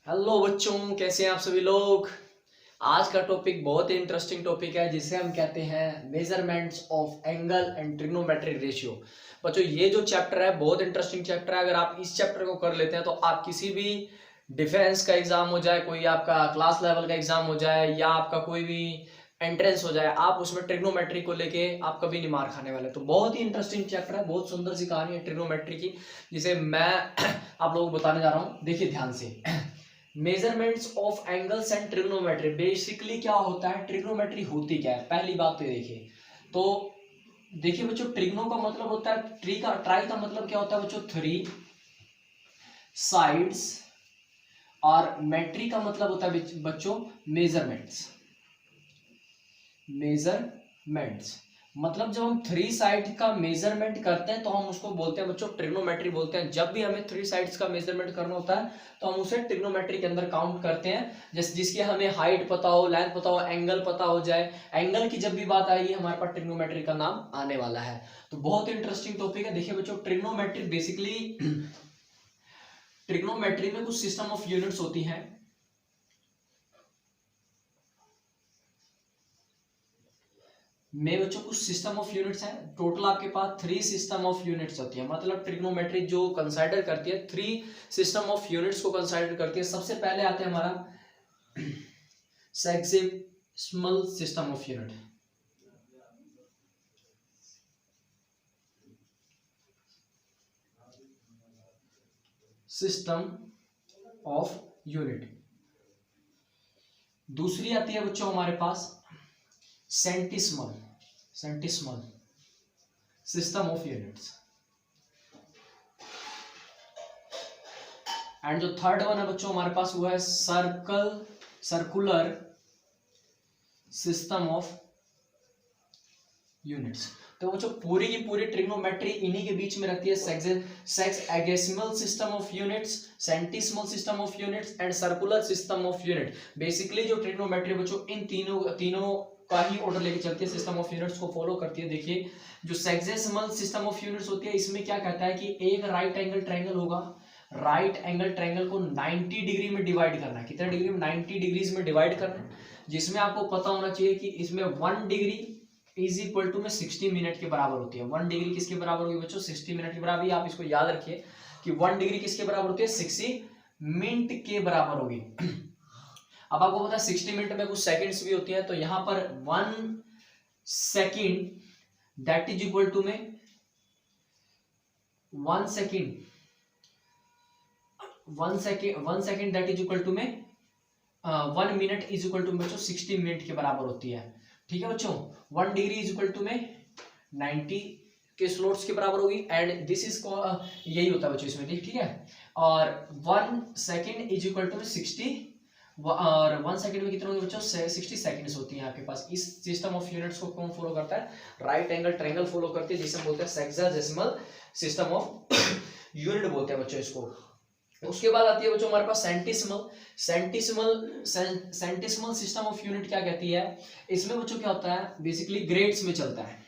Hello बच्चों, कैसे हैं आप सभी लोग। आज का टॉपिक बहुत ही इंटरेस्टिंग टॉपिक है जिसे हम कहते हैं measurements of angle and trigonometric ratio. बच्चों, ये जो चैप्टर है बहुत इंटरेस्टिंग चैप्टर है। अगर आप इस चैप्टर को कर लेते हैं तो आप किसी भी डिफेंस का एग्जाम हो जाए, कोई आपका क्लास लेवल का एग्जाम हो जाए या आपका कोई भी एंट्रेंस हो जाए, आप उसमें ट्रिग्नोमेट्री को लेके आप कभी नहीं मार खाने वाले। तो बहुत ही इंटरेस्टिंग चैप्टर है, बहुत सुंदर सी कहानी है ट्रिग्नोमेट्री की, जिसे मैं आप लोगों को बताने जा रहा हूँ। देखिए ध्यान से। Measurements of angles and trigonometry, basically क्या होता है, ट्रिग्नोमेट्री होती क्या है, पहली बात तो देखिए। तो देखिए बच्चों, ट्रिग्नो का मतलब होता है ट्राई का मतलब क्या होता है बच्चों, थ्री साइड्स। और मेट्री का मतलब होता है बच्चों मेजरमेंट्स। मेजरमेंट्स मतलब जब हम थ्री साइड का मेजरमेंट करते हैं तो हम उसको बोलते हैं बच्चों ट्रिग्नोमेट्री बोलते हैं। जब भी हमें थ्री साइड्स का मेजरमेंट करना होता है तो हम उसे ट्रिग्नोमेट्री के अंदर काउंट करते हैं। जिसकी हमें हाइट पता हो, लेंथ पता हो, एंगल पता हो जाए, एंगल की जब भी बात आएगी हमारे पास ट्रिग्नोमेट्री का नाम आने वाला है। तो बहुत इंटरेस्टिंग टॉपिक है। देखिए बच्चों, ट्रिग्नोमेट्री बेसिकली ट्रिग्नोमेट्री में कुछ सिस्टम ऑफ यूनिट्स होती हैं। में बच्चों कुछ सिस्टम ऑफ यूनिट्स हैं। टोटल आपके पास थ्री सिस्टम ऑफ यूनिट्स होती है। मतलब ट्रिग्नोमेट्री जो कंसाइडर करती है, थ्री सिस्टम ऑफ यूनिट्स को कंसाइडर करती है। सबसे पहले आते हैं हमारा sexagesimal system of unit. System of unit. दूसरी आती है बच्चों हमारे पास centesimal system of units. And जो थर्ड वन है बच्चों हमारे पास वो है सर्कुलर सिस्टम ऑफ यूनिट्स। तो बच्चों पूरी की पूरी ट्रिग्नोमेट्री इन्हीं के बीच में रहती है। Sexagesimal system of units, centesimal system of units and circular system of unit. Basically जो ट्रिग्नोमेट्री बच्चों इन तीनों का ही ऑर्डर लेके चलती है, सिस्टम ऑफ यूनिट्स को फॉलो करती है। देखिए जो सेक्सेसिमल सिस्टम ऑफ यूनिट्स होती है, इसमें क्या कहता है कि एक राइट एंगल ट्रायंगल होगा। राइट एंगल ट्रायंगल को 90 डिग्री में डिवाइड करना है। कितने डिग्री में? 90 डिग्रीज में डिवाइड करना है। जिसमें आपको पता होना चाहिए कि इसमें 1 डिग्री इज इक्वल टू में 60 मिनट के बराबर होती है। 1 डिग्री किसके बराबर होगी बच्चों? 60 मिनट के बराबर। आप इसको याद रखिए कि 1 डिग्री किसके बराबर होती है? 60 मिनट के बराबर होगी। अब आपको पता है 60 मिनट में कुछ सेकंड्स भी होती है, तो यहां पर 1 second that is equal to में 1 second that is equal to में 1 मिनट इज इक्वल टू बच्चों 60 मिनट के बराबर होती है। ठीक है बच्चों, 1 डिग्री इज इक्वल टू में 90 के स्लॉट्स के बराबर होगी। एंड दिस इज यही होता है बच्चों इसमें, ठीक है। और 1 सेकेंड इज इक्वल टू में 60, और 1 सेकेंड में कितने होंगे बच्चों? 60 सेकंड्स होती हैं आपके पास। इस सिस्टम ऑफ यूनिट्स को कौन फॉलो करता है? राइट एंगल ट्रायंगल फॉलो करती है, जिसे बोलते हैं सेक्साडेसिमल सिस्टम ऑफ यूनिट बोलते हैं बच्चों इसको। उसके बाद आती है बच्चों हमारे पास सेंटिसिमल सिस्टम ऑफ यूनिट। क्या कहती है इसमें बच्चों? क्या होता है बेसिकली ग्रेड्स में चलता है,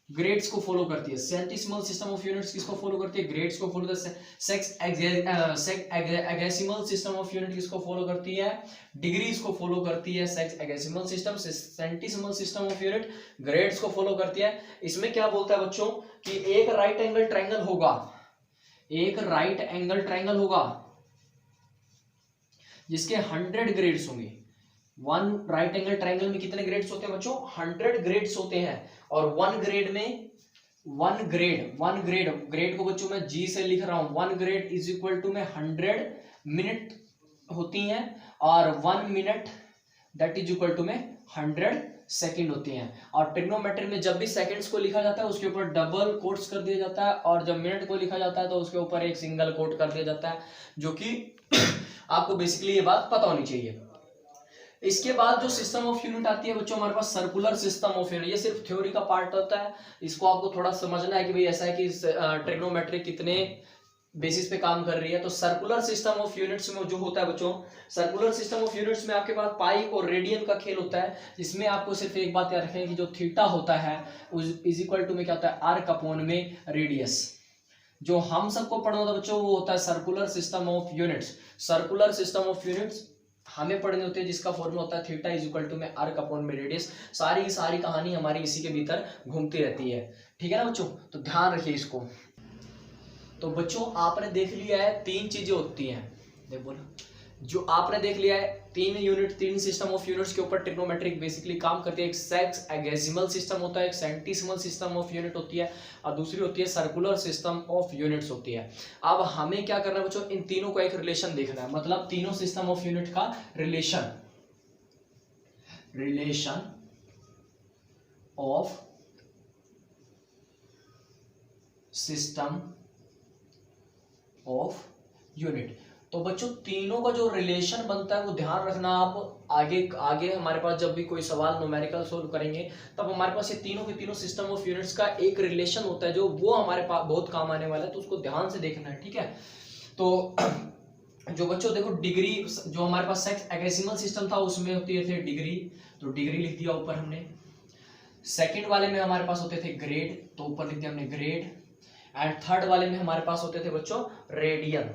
ग्रेड्स को फॉलो करती है। सेंटिसिमल सिस्टम ऑफ यूनिट्स किसको फॉलो करती है? ग्रेड्स को फॉलो करती है। सेक्सएगेसिमल सिस्टम ऑफ यूनिट किसको फॉलो करती है? डिग्रीज को फॉलो करती है। Sexagesimal system, centesimal system of unit grades को फॉलो करती है। इसमें क्या बोलता है बच्चों कि एक राइट एंगल ट्रायंगल होगा, एक राइट एंगल ट्रायंगल होगा जिसके 100 ग्रेड्स होंगे। 1 राइट एंगल ट्रायंगल में कितने ग्रेड्स होते हैं बच्चों? 100 ग्रेड्स होते हैं। और 1 ग्रेड में 1 ग्रेड को बच्चों मैं जी से लिख रहा हूं। 1 ग्रेड इज इक्वल टू में 100 मिनट होती हैं, और 1 minute that is equal to में 100 सेकंड होती हैं। और ट्रिग्नोमेट्री में जब भी सेकंड्स को लिखा जाता है उसके ऊपर डबल कोट्स कर दिया जाता है, और जब मिनट को लिखा जाता है तो उसके ऊपर एक सिंगल कोट कर दिया जाता है, जो कि आपको बेसिकली ये बात पता होनी चाहिए। इसके बाद जो सिस्टम ऑफ यूनिट आती है बच्चों हमारे पास सर्कुलर सिस्टम ऑफ यूनिट। ये सिर्फ थ्योरी का पार्ट होता है, इसको आपको थोड़ा समझना है कि भाई ऐसा है कि ट्रिग्नोमेट्री कितने बेसिस पे काम कर रही है। तो सर्कुलर सिस्टम ऑफ यूनिट्स में जो होता है बच्चों, सर्कुलर सिस्टम ऑफ यूनिट्स में आपके पास पाई और रेडियन का खेल होता है। इसमें आपको सिर्फ एक बात याद रखें कि जो थीटा होता है इज इक्वल टू में क्या होता है? आर्क अपॉन में रेडियस। जो हम सबको पढ़ना होता है बच्चों वो होता है circular system of units. Circular system of units हमें पढ़ने होते हैं, जिसका फॉर्मूला होता है थीटा इज इक्वल टू में आर्क अपॉन में रेडियस। सारी की सारी कहानी हमारी इसी के भीतर घूमती रहती है, ठीक है ना बच्चों, तो ध्यान रखिए इसको। तो बच्चों आपने देख लिया है तीन चीजें होती हैं, देख बोलो, जो आपने देख लिया है तीन यूनिट, तीन सिस्टम ऑफ यूनिट्स के ऊपर ट्रिग्नोमेट्रिक बेसिकली काम करती है। एक सेक्सएगेसिमल सिस्टम होता है, एक सेंटीसिमल सिस्टम ऑफ यूनिट होती है, और दूसरी होती है सर्कुलर सिस्टम ऑफ यूनिट्स होती है। अब हमें क्या करना है बच्चों, इन तीनों का एक रिलेशन देखना है, मतलब तीनों सिस्टम ऑफ यूनिट का relation of system of unit. तो बच्चों तीनों का जो रिलेशन बनता है वो ध्यान रखना आप। आगे आगे हमारे पास जब भी कोई सवाल न्यूमेरिकल सोल्व करेंगे तब हमारे पास ये तीनों के तीनों सिस्टम ऑफ यूनिट्स का एक रिलेशन होता है, जो वो हमारे पास बहुत काम आने वाला है, तो उसको ध्यान से देखना है, ठीक है। तो जो बच्चों देखो डिग्री, जो हमारे पास सेक्सएगेसिमल सिस्टम था उसमें होती है डिग्री, तो डिग्री लिख दिया ऊपर हमने। सेकेंड वाले में हमारे पास होते थे ग्रेड, तो ऊपर लिख दिया हमने ग्रेड। एंड थर्ड वाले में हमारे पास होते थे बच्चों रेडियन।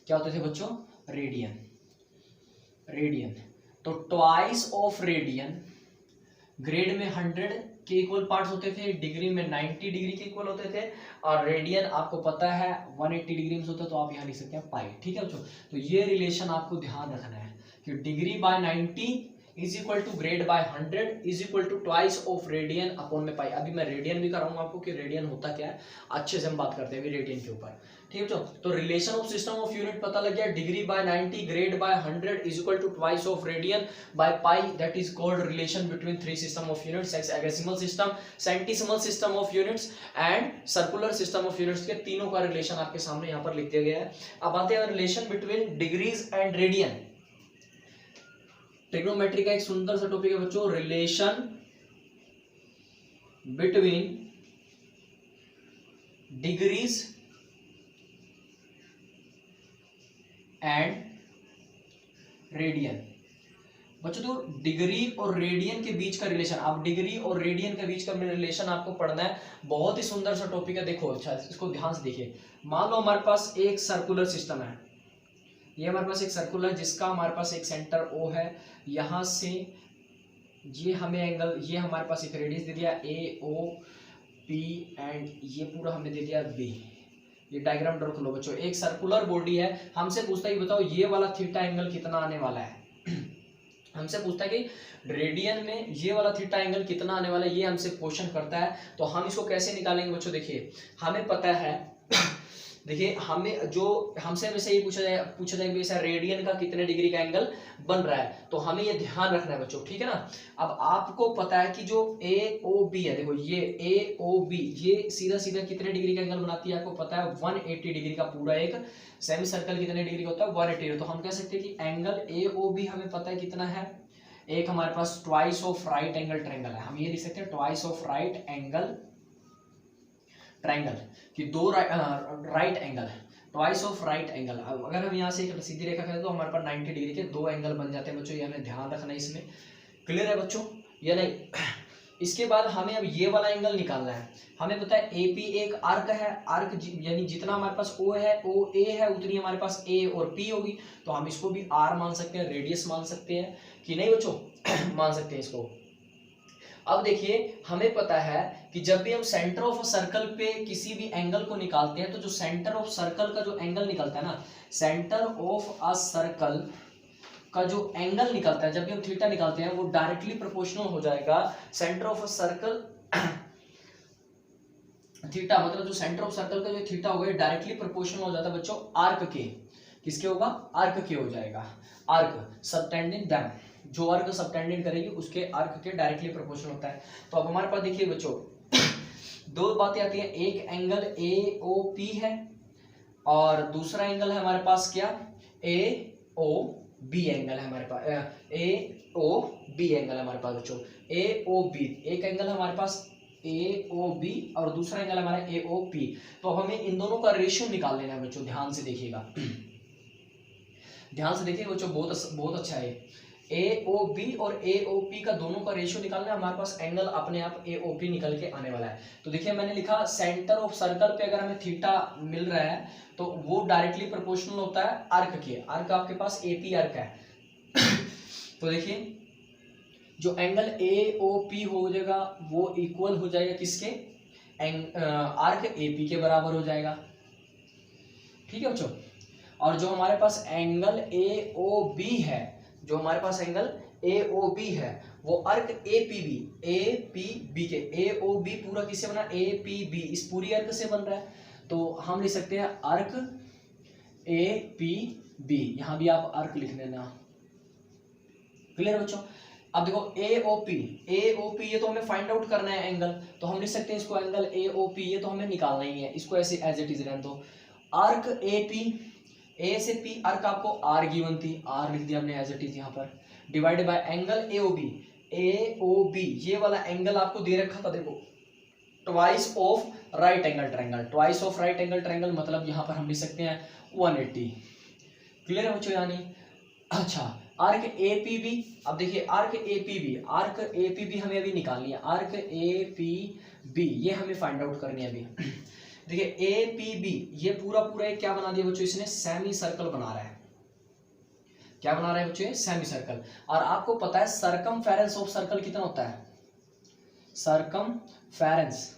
क्या होते थे बच्चों, रेडियन। तो ट्वाइस ऑफ रेडियन, ग्रेड में 100 के इक्वल पार्ट्स होते थे, डिग्री में 90 डिग्री के इक्वल होते थे, और रेडियन आपको पता है 180 डिग्री में होता है, तो आप यहाँ लिख सकते हैं पाई, ठीक है बच्चों। तो ये रिलेशन आपको ध्यान रखना है कि degree by 90 is equal to grade by 100 is equal to twice of radian upon में पाई। अभी मैं रेडियन भी कराऊंगा आपको कि रेडियन होता क्या है, अच्छे से हम बात करते हैं अभी रेडियन के ऊपर, ठीक है। तो relation of system of unit पता लग गया, degree by 90 grade by 100 is equal to twice of radian by pi, that is called relation between three system of units, hexadecimal system, centesimal system of units and circular system of units के तीनों का relation आपके सामने यहाँ पर लिख दिया गया है। अब आते हैं relation between degrees and radian. Trigonometry का एक सुंदर सा टॉपिक है बच्चों, relation between degrees and radian. बच्चों तो डिग्री और रेडियन के बीच का रिलेशन, आप डिग्री और रेडियन के बीच का रिलेशन आपको पढ़ना है, बहुत ही सुंदर सा टॉपिक है। देखो अच्छा इसको ध्यान से देखिए, मान लो हमारे पास एक सर्कुलर सिस्टम है, ये हमारे पास एक सर्कुलर जिसका हमारे पास एक सेंटर O है, यहां से ये हमें एंगल, ये हमारे पास एक रेडियस दे दिया AOP एंड ये पूरा हमें दे दिया B। ये डायग्राम ड्रॉ कर लो बच्चों, एक सर्कुलर बॉडी है, हमसे पूछता है कि बताओ ये वाला थीटा एंगल कितना आने वाला है। हमसे पूछता है कि रेडियन में ये वाला थीटा एंगल कितना आने वाला है, ये हमसे क्वेश्चन करता है। तो हम इसको कैसे निकालेंगे बच्चों, देखिए हमें पता है देखिए हमें जो हमसे हमेशा ये पूछा जाएगा ऐसा रेडियन का कितने डिग्री का एंगल बन रहा है, तो हमें ये ध्यान रखना है बच्चों, ठीक है ना। अब आपको पता है कि जो AOB है, देखो ये AOB ये सीधा सीधा कितने डिग्री का एंगल बनाती है, आपको पता है 180 डिग्री का। पूरा एक सेमी सर्कल कितने डिग्री का होता है, 180। तो हम कह सकते हैं कि एंगल AOB हमें पता है कितना है, एक हमारे पास twice of right angle triangle है, हम ये लिख सकते हैं twice of right angle triangle कि दो राइट एंगल है, ट्वाइस ऑफ राइट एंगल। अगर हम यहाँ से एक सीधी रेखा करें तो हमारे पास 90 डिग्री के दो एंगल बन जाते हैं बच्चों, ये हमें ध्यान रखना है इसमें। क्लियर है बच्चों या नहीं। इसके बाद हमें अब ये वाला एंगल निकालना है। हमें पता है AP एक आर्क है, आर्क यानी जितना हमारे पास O है OA है उतनी हमारे पास A और P होगी, तो हम इसको भी R मान सकते हैं, रेडियस मान सकते हैं कि नहीं बच्चों मान सकते हैं इसको। अब देखिए हमें पता है कि जब भी हम सेंटर ऑफ सर्कल पे किसी भी एंगल को निकालते हैं, तो जो सेंटर ऑफ सर्कल का जो एंगल निकलता है ना, सेंटर ऑफ अ सर्कल का जो एंगल निकलता है, जब भी हम थीटा निकालते हैं वो डायरेक्टली प्रोपोर्शनल हो जाएगा सेंटर ऑफ सर्कल थीटा, मतलब जो सेंटर ऑफ सर्कल का जो थीटा होगा डायरेक्टली प्रोपोर्शनल हो जाता है बच्चों आर्क के। किसके होगा, आर्क के हो जाएगा, आर्क सबटेंडिंग देम, जो आर्क सबटेंडेड करेगी उसके आर्क के डायरेक्टली प्रोपोर्शनल होता है। तो अब हमारे पास देखिए बच्चों दो बातें आती हैं, एक एंगल AOP है और दूसरा एंगल है हमारे पास क्या AOB एंगल है हमारे पास, AOB एंगल है हमारे पास बच्चों, AOB एक एंगल है हमारे पास AOB और दूसरा एंगल हमारा AOP। तो हमें इन दोनों का रेशियो निकाल लेना है बच्चों, ध्यान से देखिएगा, ध्यान से देखिए बच्चों, बहुत अच्छा है। AOB और AOP का दोनों का रेशियो निकालना है, हमारे पास एंगल अपने आप AOP निकल के आने वाला है। तो देखिए मैंने लिखा सेंटर ऑफ सर्कल पे अगर हमें थीटा मिल रहा है तो वो डायरेक्टली प्रोपोर्शनल होता है आर्क के, आर्क आपके पास AP आर्क है। तो देखिए जो एंगल AOP हो जाएगा वो इक्वल हो जाएगा किसके, आर्क AP के बराबर हो जाएगा, ठीक है बच्चों। और जो हमारे पास एंगल AOB है, जो हमारे पास एंगल AOB है वो अर्क APB के, AOB पूरा किससे बना, APB इस पूरी अर्क से बन रहा है, तो हम लिख सकते हैं अर्क APB, यहां भी आप अर्क लिख लेना, क्लियर बच्चों। अब देखो AOP ये तो हमें फाइंड आउट करना है एंगल, तो हम लिख सकते हैं इसको एंगल AOP, ये तो हमें निकालना ही है, इसको ऐसे एज इट इज रहने दो। आर्क AP, A से P आर्क आपको R गिवन थी, R लिख दिया हमने एज इट इज यहाँ पर, डिवाइडेड बाय एंगल AOB ये वाला एंगल आपको दे रखा था, देखो twice of right angle triangle, twice of right angle triangle मतलब यहाँ पर हम लिख सकते हैं 180, क्लियर है बच्चों यानी। अच्छा आर्क APB, अब देखिए आर्क APB हमें अभी निकालनी है, आर्क APB ये हमें फाइंड आउट करनी है अभी। देखिए APB ये पूरा एक क्या बना दिया बच्चों, इसने सेमी सर्कल बना रहा है, क्या बना रहा है बच्चों, सेमी सर्कल। और आपको पता है सरकमफेरेंस ऑफ सर्कल कितना होता है, सरकमफेरेंस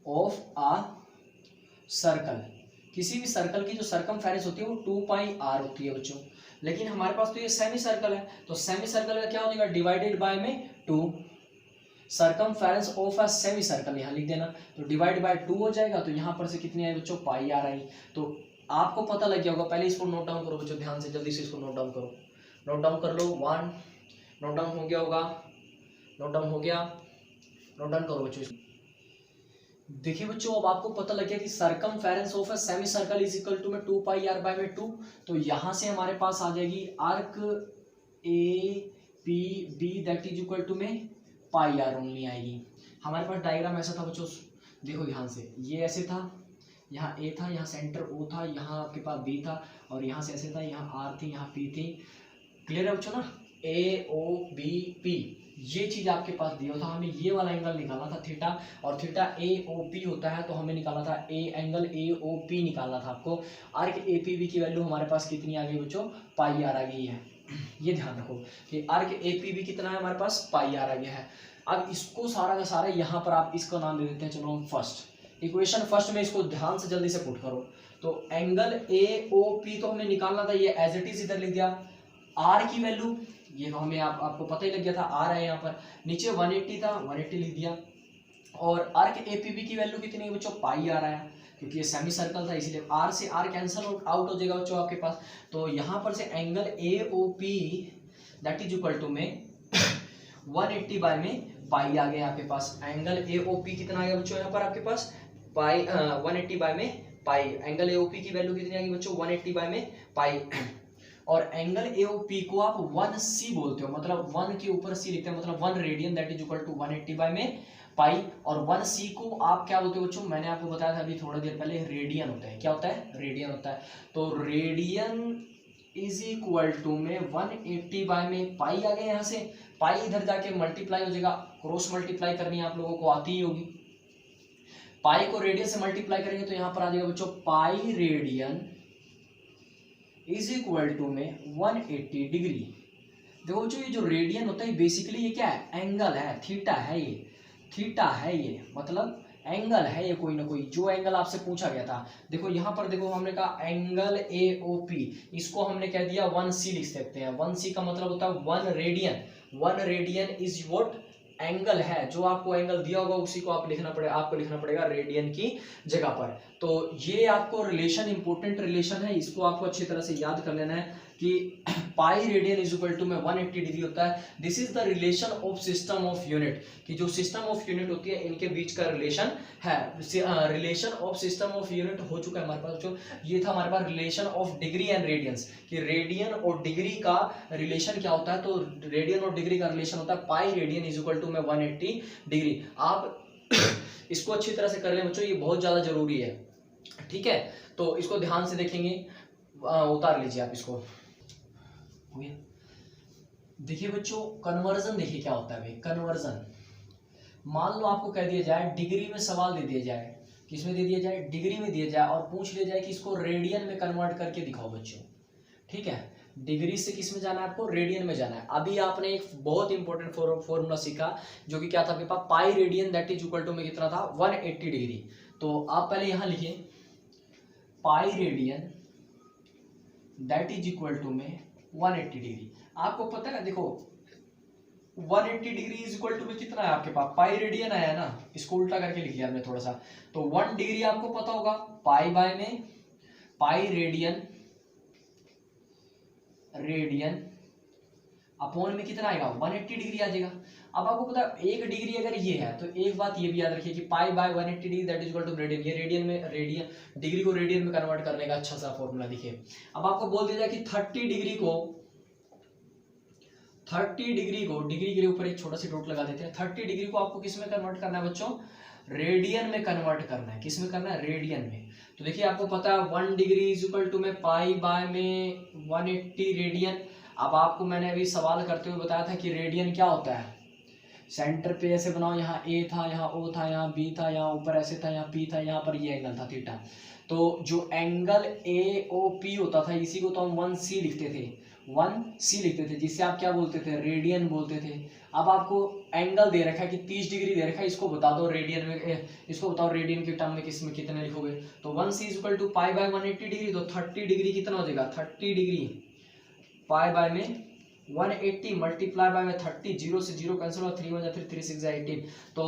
ऑफ आ सर्कल, किसी भी सर्कल की जो सरकमफेरेंस होती है वो 2πr होती है बच्चों, लेकिन हमारे पास तो ये सेमी सर्कल है, तो सेमी सर्कल का क्या हो जाएगा, डिवाइडेड बाय में 2, circumference of a semi circle यहाँ लिख देना, तो डिवाइड बाय 2 हो जाएगा, तो यहाँ पर से कितनी आई बच्चों, पाई आ रही। तो आपको पता लग गया होगा, पहले इसको नोट डाउन करो बच्चों, ध्यान से जल्दी से इसको नोट डाउन करो, नोट डाउन कर लो, 1 नोट डाउन हो गया होगा, नोट डाउन हो गया, नोट डाउन करो बच्चों। देखिए बच्चों अब आपको पता लग गया कि circumference of a semi circle is equal to में 2πr बाय में 2, तो यहाँ से हमारे पास आ जाएगी arc APB that is equal to में πr ओनली आएगी। हमारे पास डायग्राम ऐसा था बच्चों, देखो ध्यान से, ये ऐसे था, यहाँ A था, यहाँ सेंटर O था, यहाँ आपके पास B था, और यहाँ से ऐसे था, यहाँ R थी, यहाँ P थी, क्लियर है बच्चों ना। AOBP ये चीज आपके पास दिया था, हमें ये वाला एंगल निकालना था थीटा, और थीटा AOP होता है, तो हमें निकालना था एंगल AOP निकालना था आपको। आर्क APB की वैल्यू हमारे पास कितनी आ गई बच्चों, πr आ गई है, ये ध्यान रखो कि आर्क APB कितना है हमारे पास, πr आ गया है। अब इसको सारा का सारा यहाँ पर आप इसका नाम दे देते हैं, चलो हम फर्स्ट इक्वेशन फर्स्ट में इसको ध्यान से जल्दी से पुट करो। तो एंगल AOP तो हमें निकालना था, ये एज इट इज इधर लिख दिया, आर की वैल्यू ये तो हमें आपको पता ही लग गया था, आर है यहाँ पर, नीचे 180 था, 180 लिख दिया, और आर्क APB की वैल्यू कितनी है बच्चों, पाई आ रहा है, क्योंकि ये सेमी सर्कल था इसलिए आर से आर कैंसिल आउट हो जाएगा बच्चों आपके पास। तो यहाँ पर से angle AOP that is equal to में 180 बाय में पाई आ गया आपके पास। एंगल AOP कितना आ गया बच्चों यहाँ पर आपके पास, पाई 180 बाय में पाई, एंगल AOP की वैल्यू कितनी आ गई बच्चों, 180 बाय में पाई। और एंगल AOP को आप 1c बोलते हो, मतलब 1 के ऊपर c लिखते हैं, मतलब 1 radian that is equal to 180 by में पाई। और 1c को आप क्या बोलते हो बच्चों, मैंने आपको बताया था अभी थोड़ा देर पहले, रेडियन होता है, क्या होता है, रेडियन होता है। तो रेडियन इज इक्वल टू में 180 बाय में पाई आ गया, यहाँ से पाई इधर जाके मल्टीप्लाई हो जाएगा, क्रॉस मल्टीप्लाई करनी आप लोगों को आती ही होगी, पाई को रेडियन से मल्टीप्लाई करेंगे तो यहाँ पर आ जाएगा बच्चों pi radian is equal to में 180 डिग्री। देखो बच्चों ये जो रेडियन होता है बेसिकली ये क्या है, एंगल है, थीटा है, ये थीटा है, ये मतलब एंगल है ये, कोई ना कोई जो एंगल आपसे पूछा गया था। देखो यहाँ पर देखो हमने कहा एंगल AOP, इसको हमने कह दिया 1c लिख सकते हैं, 1c का मतलब होता है 1 radian, 1 radian is what, angle है, जो आपको एंगल दिया होगा उसी को आप लिखना पड़ेगा, आपको लिखना पड़ेगा रेडियन की जगह पर। तो ये आपको रिलेशन, इंपॉर्टेंट रिलेशन है, इसको आपको अच्छी तरह से याद कर लेना है कि pi radian is equal to में 180 डिग्री होता है। This is the relation of system of unit, कि जो सिस्टम ऑफ यूनिट होती है इनके बीच का रिलेशन है। Relation of system of unit हो चुका है हमारे पास जो, ये था हमारे पास relation of degree and radians, कि रेडियन और डिग्री का रिलेशन क्या होता है, तो रेडियन और डिग्री का रिलेशन होता है pi radian is equal to में 180 डिग्री। आप इसको अच्छी तरह से कर लें बच्चों, ये बहुत ज्यादा जरूरी है, ठीक है। तो इसको ध्यान से देखेंगे, उतार लीजिए आप इसको, हो गया। देखिए बच्चों, कन्वर्जन देखिए क्या होता है भाई। कन्वर्जन, मान लो आपको कह दिया जाए, डिग्री में सवाल दे दिया जाए, किसमें दे दिया जाए, डिग्री में दिया जाए, और पूछ लिया जाए कि इसको रेडियन में कन्वर्ट करके दिखाओ बच्चों, ठीक है। डिग्री से किस में जाना है आपको, रेडियन में जाना है। अभी आपने एक बहुत इंपॉर्टेंट फॉर्मूला सीखा, जो कि क्या था आपके पास, pi radian that is equal to में कितना था, 180 डिग्री। तो आप पहले यहां लिखिए pi radian that is equal to में 180 डिग्री। आपको पता है, देखो 180 डिग्री इज इक्वल टू में कितना है आपके पास, पाई रेडियन आया ना, इसको उल्टा करके लिख लिया हमने थोड़ा सा। तो 1 डिग्री आपको पता होगा, पाई बाय में पाई रेडियन अपॉन में कितना आएगा, 180 डिग्री आ जाएगा। अब आपको पता है 1 डिग्री अगर ये है, तो एक बात ये भी याद रखिए कि pi by 180 degree that is equal to radian. ये रेडियन डिग्री को रेडियन में कन्वर्ट करने का अच्छा सा फॉर्मूला देखिए। अब आपको बोल दिया जाए कि 30 डिग्री को डिग्री के ऊपर एक छोटा सी डॉट लगा देते हैं। 30 डिग्री को आपको किस में कन्वर्ट करना है बच्चों, रेडियन में कन्वर्ट करना है। किस में करना है, रेडियन में। तो देखिए आपको पता है 1 डिग्री इज इक्वल टू में पाई बाय में 180 रेडियन। अब आपको मैंने अभी सवाल करते हुए बताया था कि रेडियन क्या होता है, सेंटर पे ऐसे बनाओ, यहाँ ए था, यहाँ ओ था, यहाँ बी था, यहाँ ऊपर ऐसे था, यहाँ पी था, यहाँ पर ये एंगल था थीटा। तो जो एंगल ए ओ पी होता था, इसी को तो हम 1C लिखते थे, 1C लिखते थे, जिसे आप क्या बोलते थे, रेडियन बोलते थे। अब आपको एंगल दे रखा है कि 30 डिग्री दे रखा है, इसको बता दो रेडियन में, इसको बताओ रेडियन के टर्म में किसमें कितने लिखोगे। तो 1C is equal to pi by 180 degree. तो 30 डिग्री कितना हो जाएगा, 30 डिग्री पाई बाय में 180 मल्टीप्लाई बाय में 30, 0 से 0 कैंसिल हुआ, 3 1 जा 3 3 6 जा 18। तो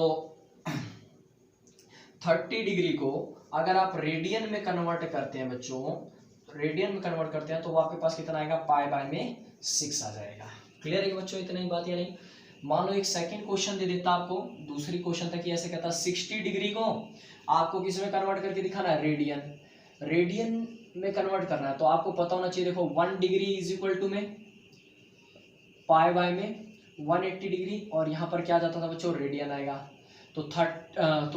30 डिग्री को अगर आप रेडियन में कन्वर्ट करते हैं बच्चों, रेडियन में कन्वर्ट करते हैं, तो वो आपके पास कितना आएगा, पाई बाय में 6 आ जाएगा। क्लियर है बच्चों, इतना ही बात या नहीं। मान लो एक सेकंड क्वेश्चन दे देता आपको, दूसरी क्वेश्चन था कि ऐसे कहता 60 डिग्री को आपको किस में कन्वर्ट करके दिखाना है, रेडियन में कन्वर्ट करना है। तो आपको पता होना चाहिए, देखो 1 डिग्री इज इक्वल टू में पाई बाय में 180 डिग्री, और यहाँ पर क्या जाता था बच्चों, रेडियन आएगा। तो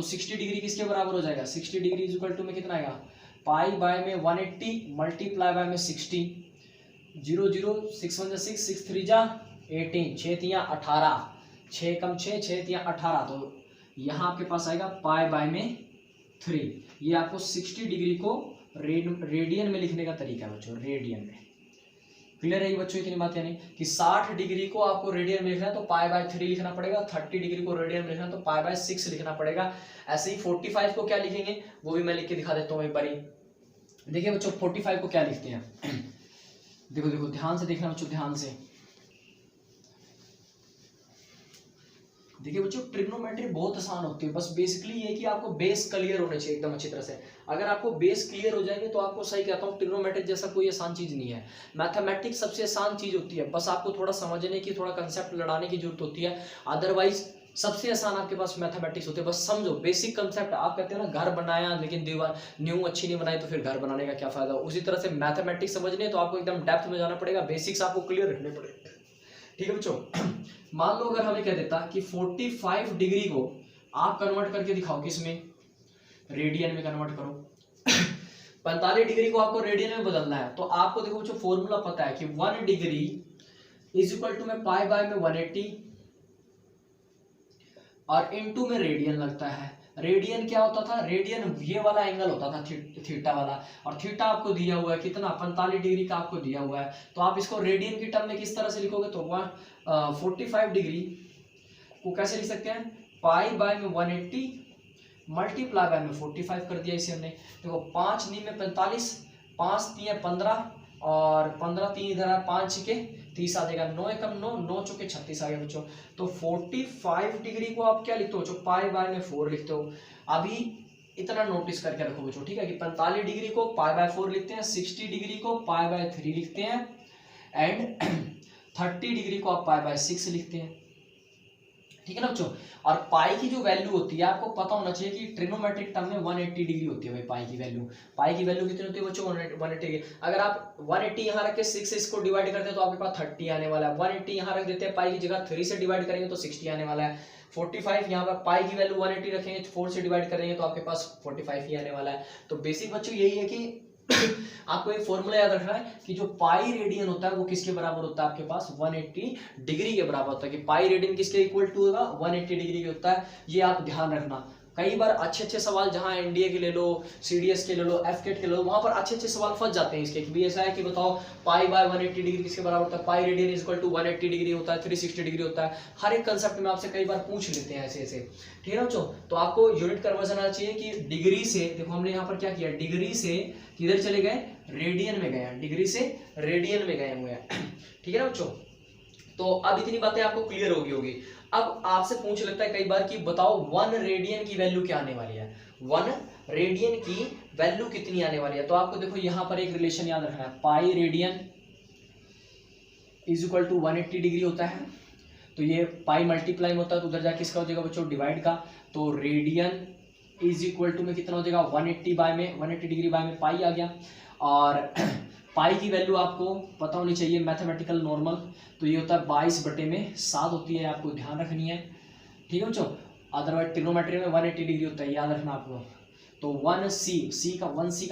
60 डिग्री किसके बराबर हो जाएगा, 60 डिग्री इज इक्वल टू में कितना आएगा, पाई बाय में 180 मल्टीप्लाई बाय में 60, 0 0 6 1 जा 6 6 3 जा 18, 6 3 18, 6 कम 6 6 3 18। तो यहाँ आपके पास आएगा पाई बाय में 3। ये आपको 60 डिग्री को रेडियन में लिखने का तरीका है बच्चों, रेडियन में। क्लियर है बच्चों, इतनी बात यानी कि 60 डिग्री को आपको रेडियन में लिखना है तो पाई बाय 3 लिखना पड़ेगा, 30 डिग्री को रेडियन में लिखना है तो पाई बाय 6 लिखना पड़ेगा। ऐसे ही 45 को क्या लिखेंगे वो भी मैं लिख के दिखा देता हूँ एक बारी। देखिए बच्चों 45 को क्या लिखते हैं, देखो देखो ध्यान से देखना बच्चों, ध्यान से देखिए बच्चों। ट्रिग्नोमेट्री बहुत आसान होती है, बस बेसिकली ये कि आपको बेस क्लियर होने चाहिए एकदम अच्छी तरह से। अगर आपको बेस क्लियर हो जाएंगे तो आपको सही कहता हूँ, ट्रिग्नोमेट्री जैसा कोई आसान चीज नहीं है। मैथमेटिक्स सबसे आसान चीज होती है, बस आपको थोड़ा समझने की, थोड़ा कंसेप्ट लड़ाने की जरूरत होती है। अदरवाइज सबसे आसान आपके पास मैथमेटिक्स होते हैं। बस समझो बेसिक कंसेप्ट। आप कहते हैं ना घर बनाया लेकिन दीवार न्यू अच्छी नहीं बनाई, तो फिर घर बनाने का क्या फायदा। उसी तरह से मैथमेटिक्स समझने तो आपको एकदम डेप्थ में जाना पड़ेगा, बेसिक्स आपको क्लियर रखने पड़ेगा। ठीक है बच्चों, मान लो अगर हमें कह देता कि 45 डिग्री को आप कन्वर्ट करके दिखाओ, किसमें, रेडियन में कन्वर्ट करो। 45 डिग्री को आपको रेडियन में बदलना है, तो आपको देखो बच्चों फॉर्मूला पता है कि 1 डिग्री इज इक्वल टू में पाई बाय में 180 और इनटू में रेडियन लगता है। रेडियन क्या होता था, रेडियन ये वाला एंगल होता था थीटा वाला, और थीटा आपको दिया हुआ है कितना, 45 डिग्री का आपको दिया हुआ है। तो आप इसको रेडियन की टर्म में किस तरह से लिखोगे, तो 45 डिग्री को कैसे लिख सकते हैं, पाई बाय में 180 मल्टीप्लाई बाय में 45 कर दिया इसे हमने। देखो 5 नी में 45, 5 3 15 और 15 3 इधर है, 5 के 30 आ जाएगा, 9 एकम 9, 9 चौके 36 आ गया बच्चों। तो 45 डिग्री को आप क्या लिखते हो बच्चों, पाई बाय में 4 लिखते हो। अभी इतना नोटिस करके रखो बच्चों, ठीक है, कि 45 डिग्री को पाई बाय 4 लिखते हैं, 60 डिग्री को पाई बाय 3 लिखते हैं, एंड 30 डिग्री को आप पाई बाय 6 लिखते हैं। ठीक है ना बच्चों। और पाई की जो वैल्यू होती है आपको पता होना चाहिए कि ट्रिग्नोमेट्रिक टर्म में 180 डिग्री होती है भाई पाई की वैल्यू। पाई की वैल्यू कितनी होती है बच्चों, 180। अगर आप 180 यहाँ रख के 6 से इसको डिवाइड करते हैं तो आपके पास 30 आने वाला है। 180 यहाँ रख देते हैं, पाई की जगह 3 से डिवाइड करेंगे तो 60 आने वाला है। 45 यहाँ पर पाई की वैल्यू 180 रखेंगे, 4 से डिवाइड करेंगे तो आपके पास 45 ही आने वाला है। तो बेसिक बच्चों यही है कि आपको एक फॉर्मूला याद रखना है कि जो पाई रेडियन होता है वो किसके बराबर होता है आपके पास 180 डिग्री के बराबर होता है, कि पाई रेडियन किसके इक्वल टू होगा 180 डिग्री के होता है। ये आप ध्यान रखना। कई बार अच्छे अच्छे सवाल जहां एनडीए के ले लो, सीडीएस के ले लो, एफकेट के ले लो, वहां पर अच्छे अच्छे सवाल फंस जाते हैं इसके कि भी ऐसा है कि बताओ पाई बाय 180 डिग्री किसके बराबर होता है, pi radian is equal to 180 degree होता है, 360 डिग्री होता है। हर एक कंसेप्ट में आपसे कई बार पूछ लेते हैं ऐसे ऐसे, ठीक है ना बच्चों। तो आपको यूनिट कन्वर्जन आना चाहिए कि डिग्री से, देखो हमने यहाँ पर क्या किया, डिग्री से किधर चले गए, रेडियन में गए, डिग्री से रेडियन में गए हुए हैं, ठीक है ना बच्चों। तो अब इतनी बातें आपको क्लियर होगी। अब आपसे पूछ लगता है कई बार कि बताओ 1 रेडियन की वैल्यू क्या आने वाली है, 1 रेडियन की वैल्यू कितनी आने वाली है। तो आपको देखो यहां पर एक रिलेशन याद रखना है, pi radian is equal to 180 degree होता है। तो ये पाई मल्टीप्लाई होता है तो उधर जाके किसका हो जाएगा बच्चों, डिवाइड का। तो रेडियन इज इक्वल टू में कितना हो जाएगा 180 बाय में 180 डिग्री बाय में पाई आ गया। और पाई की वैल्यू आपको पता होनी चाहिए मैथमेटिकल नॉर्मल, तो ये होता है 22/7 होती है, आपको ध्यान रखनी है, ठीक है बच्चों। अदरवाइज ट्रिग्नोमेट्री में 180 डिग्री होता है, याद रखना आपको। तो 1c का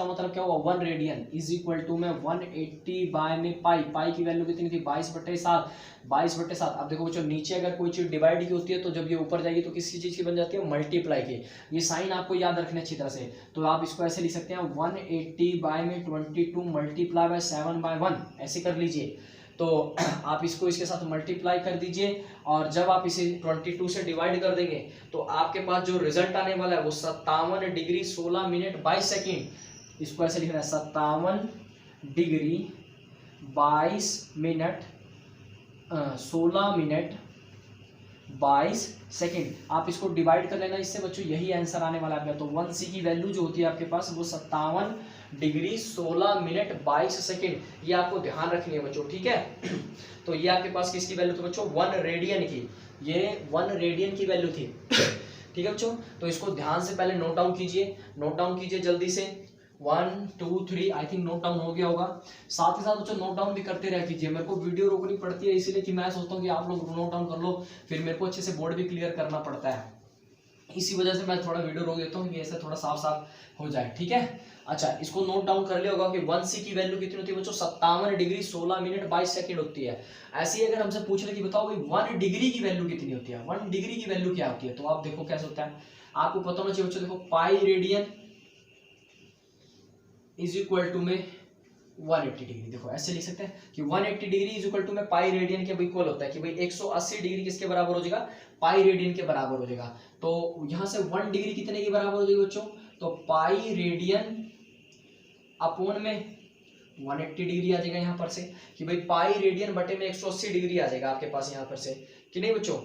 मतलब क्या हुआ 1 रेडियन इज इक्वल टू में 180 बाय में पाई की वैल्यू कितनी थी 22/7। अब देखो बच्चों नीचे अगर कोई चीज डिवाइड की होती है तो जब ये ऊपर जाएगी तो किसी चीज की बन जाती है, मल्टीप्लाई की। ये साइन आपको याद रखना अच्छी तरह से। तो आप इसको ऐसे लिख सकते हैं 180 बाय में 22 मल्टीप्लाई बाय 7/1, ऐसे कर लीजिए। तो आप इसको इसके साथ मल्टीप्लाई कर दीजिए और जब आप इसे 22 से डिवाइड कर देंगे तो आपके पास जो रिजल्ट आने वाला है वो 57 डिग्री 16 मिनट 22 सेकेंड। इसको ऐसे लिखना है 57 डिग्री 22 मिनट 16 मिनट 22 सेकेंड। आप इसको डिवाइड कर लेना इससे बच्चों, यही आंसर आने वाला है। तो 1c की वैल्यू जो होती है आपके पास वो 57 डिग्री 16 मिनट 22 सेकेंड, ये आपको ध्यान रखनी है बच्चों, ठीक है। तो ये आपके पास किसकी वैल्यू थी बच्चों 1 रेडियन की, ये 1 रेडियन की वैल्यू थी, ठीक है बच्चों। तो इसको ध्यान से पहले नोट डाउन कीजिए जल्दी से। 1 2 3 आई थिंक नोट डाउन हो गया होगा। साथ ही साथ बच्चों नोट डाउन भी करते रह कीजिए। मेरे को वीडियो रोकनी पड़ती है इसीलिए कि मैं सोचता हूँ कि आप लोग नोट डाउन कर लो, फिर मेरे को अच्छे से बोर्ड भी क्लियर करना पड़ता है, इसी वजह से मैं थोड़ा वीडियो रोक देता हूँ कि ऐसे थोड़ा साफ हो जाए, ठीक है। अच्छा इसको नोट डाउन कर लिया होगा कि 1c की वैल्यू कितनी होती है बच्चों 57 डिग्री 16 मिनट 22 सेकंड होती है। ऐसे ही अगर हमसे पूछ ले कि बताओ भाई 1 डिग्री की वैल्यू कितनी होती है, 1 डिग्री की वैल्यू क्या होती है, तो आप देखो कैसे होता है, आपको पता होना चाहिए बच्चों। देखो pi radian is equal to में 180 डिग्री, देखो ऐसे लिख सकते हैं कि 180 डिग्री इज इक्वल टू में पाई रेडियन के इक्वल होता है कि भाई 180 डिग्री किसके बराबर हो जाएगा, पाई रेडियन के बराबर हो जाएगा। तो यहां से 1 डिग्री कितने के बराबर हो जाएगी बच्चों, तो पाई रेडियन अपॉन में 180 डिग्री आ जाएगा यहाँ पर से, कि भाई पाई रेडियन बटे में 180 डिग्री आ जाएगा आपके पास यहाँ पर से, कि नहीं बच्चों।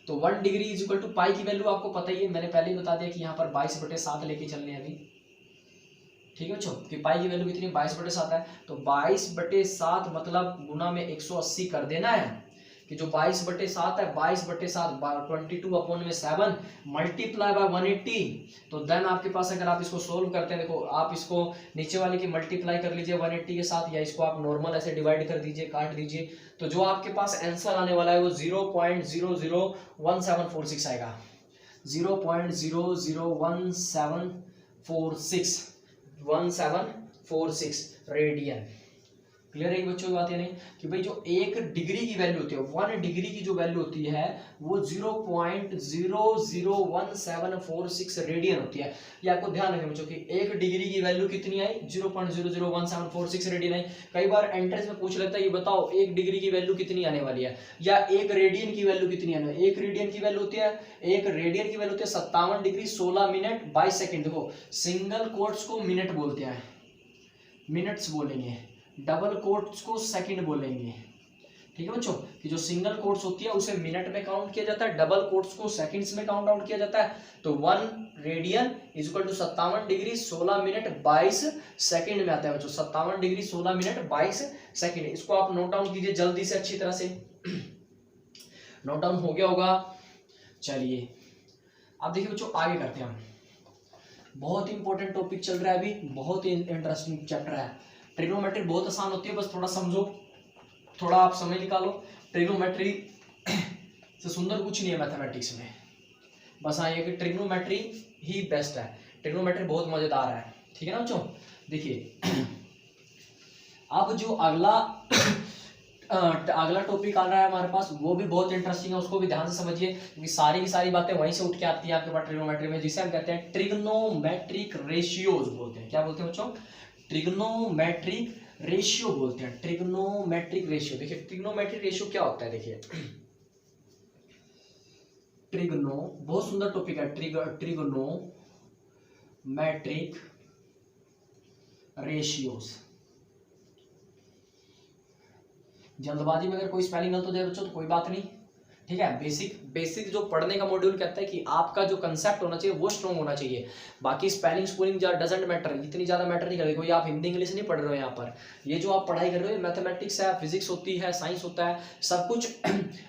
तो 1 डिग्री इज इक्वल टू पाई की वैल्यू आपको पता ही है, मैंने पहले ही बता दिया कि यहाँ पर 22/7 लेके चलने हैं अभी, ठीक है बच्चों, कि पाई की वैल्यू कितनी 22/7 है। तो 22/7 मतलब गुना में 180 कर देना है, कि जो 22/7 है 22/7 22 अपॉन में 7 मल्टीप्लाई बाय 180। तो देन आपके पास अगर आप इसको सोल्व करते हैं, देखो आप इसको नीचे वाले की मल्टीप्लाई कर लीजिए 180 के साथ, या इसको आप नॉर्मल ऐसे डिवाइड कर दीजिए, काट दीजिए, तो जो आपके पास आंसर आने वाला है वो 0.001746 आएगा, 0.001746 रेडियन। क्लियर है बच्चों की बात, यानी कि भाई जो 1 डिग्री की वैल्यू होती है 1 डिग्री की जो वैल्यू होती है वो 0.001746 रेडियन होती है। ये आपको ध्यान रखें बच्चों कि 1 डिग्री की वैल्यू कितनी आई 0.001746 रेडियन आई। कई बार एंट्रेंस में पूछ लेता है ये बताओ 1 डिग्री की वैल्यू कितनी आने वाली है, या 1 रेडियन की वैल्यू कितनी आने वाली है। 1 रेडियन की वैल्यू होती है 57 डिग्री 16 मिनट 22 सेकेंड। देखो सिंगल कोट्स को मिनट बोलते हैं, मिनट्स बोलेंगे, डबल कोट्स को सेकंड बोलेंगे, ठीक है बच्चों, कि जो सिंगल कोट्स होती है उसे मिनट में काउंट किया जाता है, डबल कोट्स को सेकंड्स में काउंट आउट किया जाता है। तो 1 radian is equal to 57 degree 16 minute 22 second में आता है बच्चों, 57 डिग्री 16 मिनट 22 सेकंड। इसको आप नोट डाउन कीजिए जल्दी से, अच्छी तरह से नोट डाउन हो गया होगा। चलिए अब देखिए बच्चों आगे करते हैं हम, बहुत इंपॉर्टेंट टॉपिक चल रहा है अभी, बहुत ही इंटरेस्टिंग चैप्टर है। ट्रिग्नोमेट्री बहुत आसान होती है, बस थोड़ा समझो, थोड़ा आप समय निकालो। ट्रिग्नोमेट्री से सुंदर कुछ नहीं है मैथमेटिक्स में, बस हाँ ये कि ट्रिग्नोमेट्री ही बेस्ट है, ट्रिग्नोमेट्री बहुत मजेदार है, ठीक है ना बच्चों। देखिए अब जो अगला टॉपिक आ रहा है हमारे पास, वो भी बहुत इंटरेस्टिंग है, उसको भी ध्यान से समझिए क्योंकि सारी की सारी बातें वहीं से उठ के आती है आपके पास ट्रिग्नोमेट्री में, जिसे हम कहते हैं ट्रिग्नोमेट्रिक रेशियोज बोलते हैं। क्या बोलते हैं बच्चों? ट्रिग्नोमेट्रिक रेशियो बोलते हैं, ट्रिग्नोमेट्रिक रेशियो। देखिए ट्रिग्नोमेट्रिक रेशियो क्या होता है, देखिए ट्रिग्नो, बहुत सुंदर टॉपिक है, ट्रिग्नोमेट्रिक रेशियोज। जल्दबाजी में अगर कोई स्पेलिंग गलत हो जाए बच्चों तो कोई बात नहीं, ठीक है। बेसिक जो पढ़ने का मॉड्यूल कहता है कि आपका जो कंसेप्ट होना चाहिए वो स्ट्रॉन्ग होना चाहिए। बाकी स्पेलिंग स्पूलिंग डजंट मैटर, इतनी ज्यादा मैटर नहीं करेगी। कोई आप हिंदी इंग्लिश नहीं पढ़ रहे हो यहाँ पर, ये जो आप पढ़ाई कर रहे हो मैथमेटिक्स है, फिजिक्स होती है, साइंस होता है, सब कुछ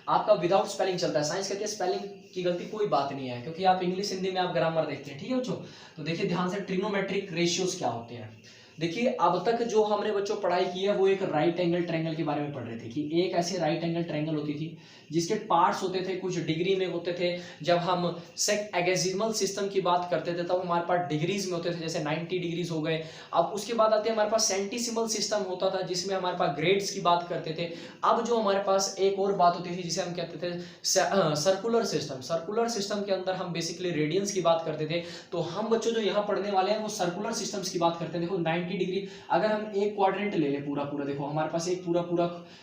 आपका विदाउट स्पेलिंग चलता है। साइंस कहती है स्पेलिंग की गलती कोई बात नहीं है, क्योंकि आप इंग्लिश हिंदी में आप ग्रामर देखते हैं, ठीक है बच्चों। तो देखिए ध्यान से ट्रिग्नोमेट्रिक रेशियोज क्या होते हैं। देखिए अब तक जो हमने बच्चों पढ़ाई की है वो एक राइट एंगल ट्रायंगल के बारे में पढ़ रहे थे कि एक ऐसी राइट एंगल ट्रायंगल होती थी जिसके पार्ट्स होते थे, कुछ डिग्री में होते थे। जब हम सेक्टेगेसिमल सिस्टम की बात करते थे तब हमारे पास डिग्रीज में होते थे, जैसे 90 डिग्रीज हो गए। अब उसके बाद आते हैं हमारे पास सेंटीसिमल सिस्टम होता था जिसमें हमारे पास ग्रेड्स की बात करते थे। अब जो हमारे पास एक और बात होती थी जिसे हम कहते थे सर्कुलर सिस्टम। सर्कुलर सिस्टम के अंदर हम बेसिकली रेडियंस की बात करते थे। तो हम बच्चों जो यहाँ पढ़ने वाले हैं वो सर्कुलर सिस्टम्स की बात करते हैं। देखो 90 डिग्री, अगर हम एक क्वाड्रेंट ले ले पूरा, देखो हमारे पास एक पूरा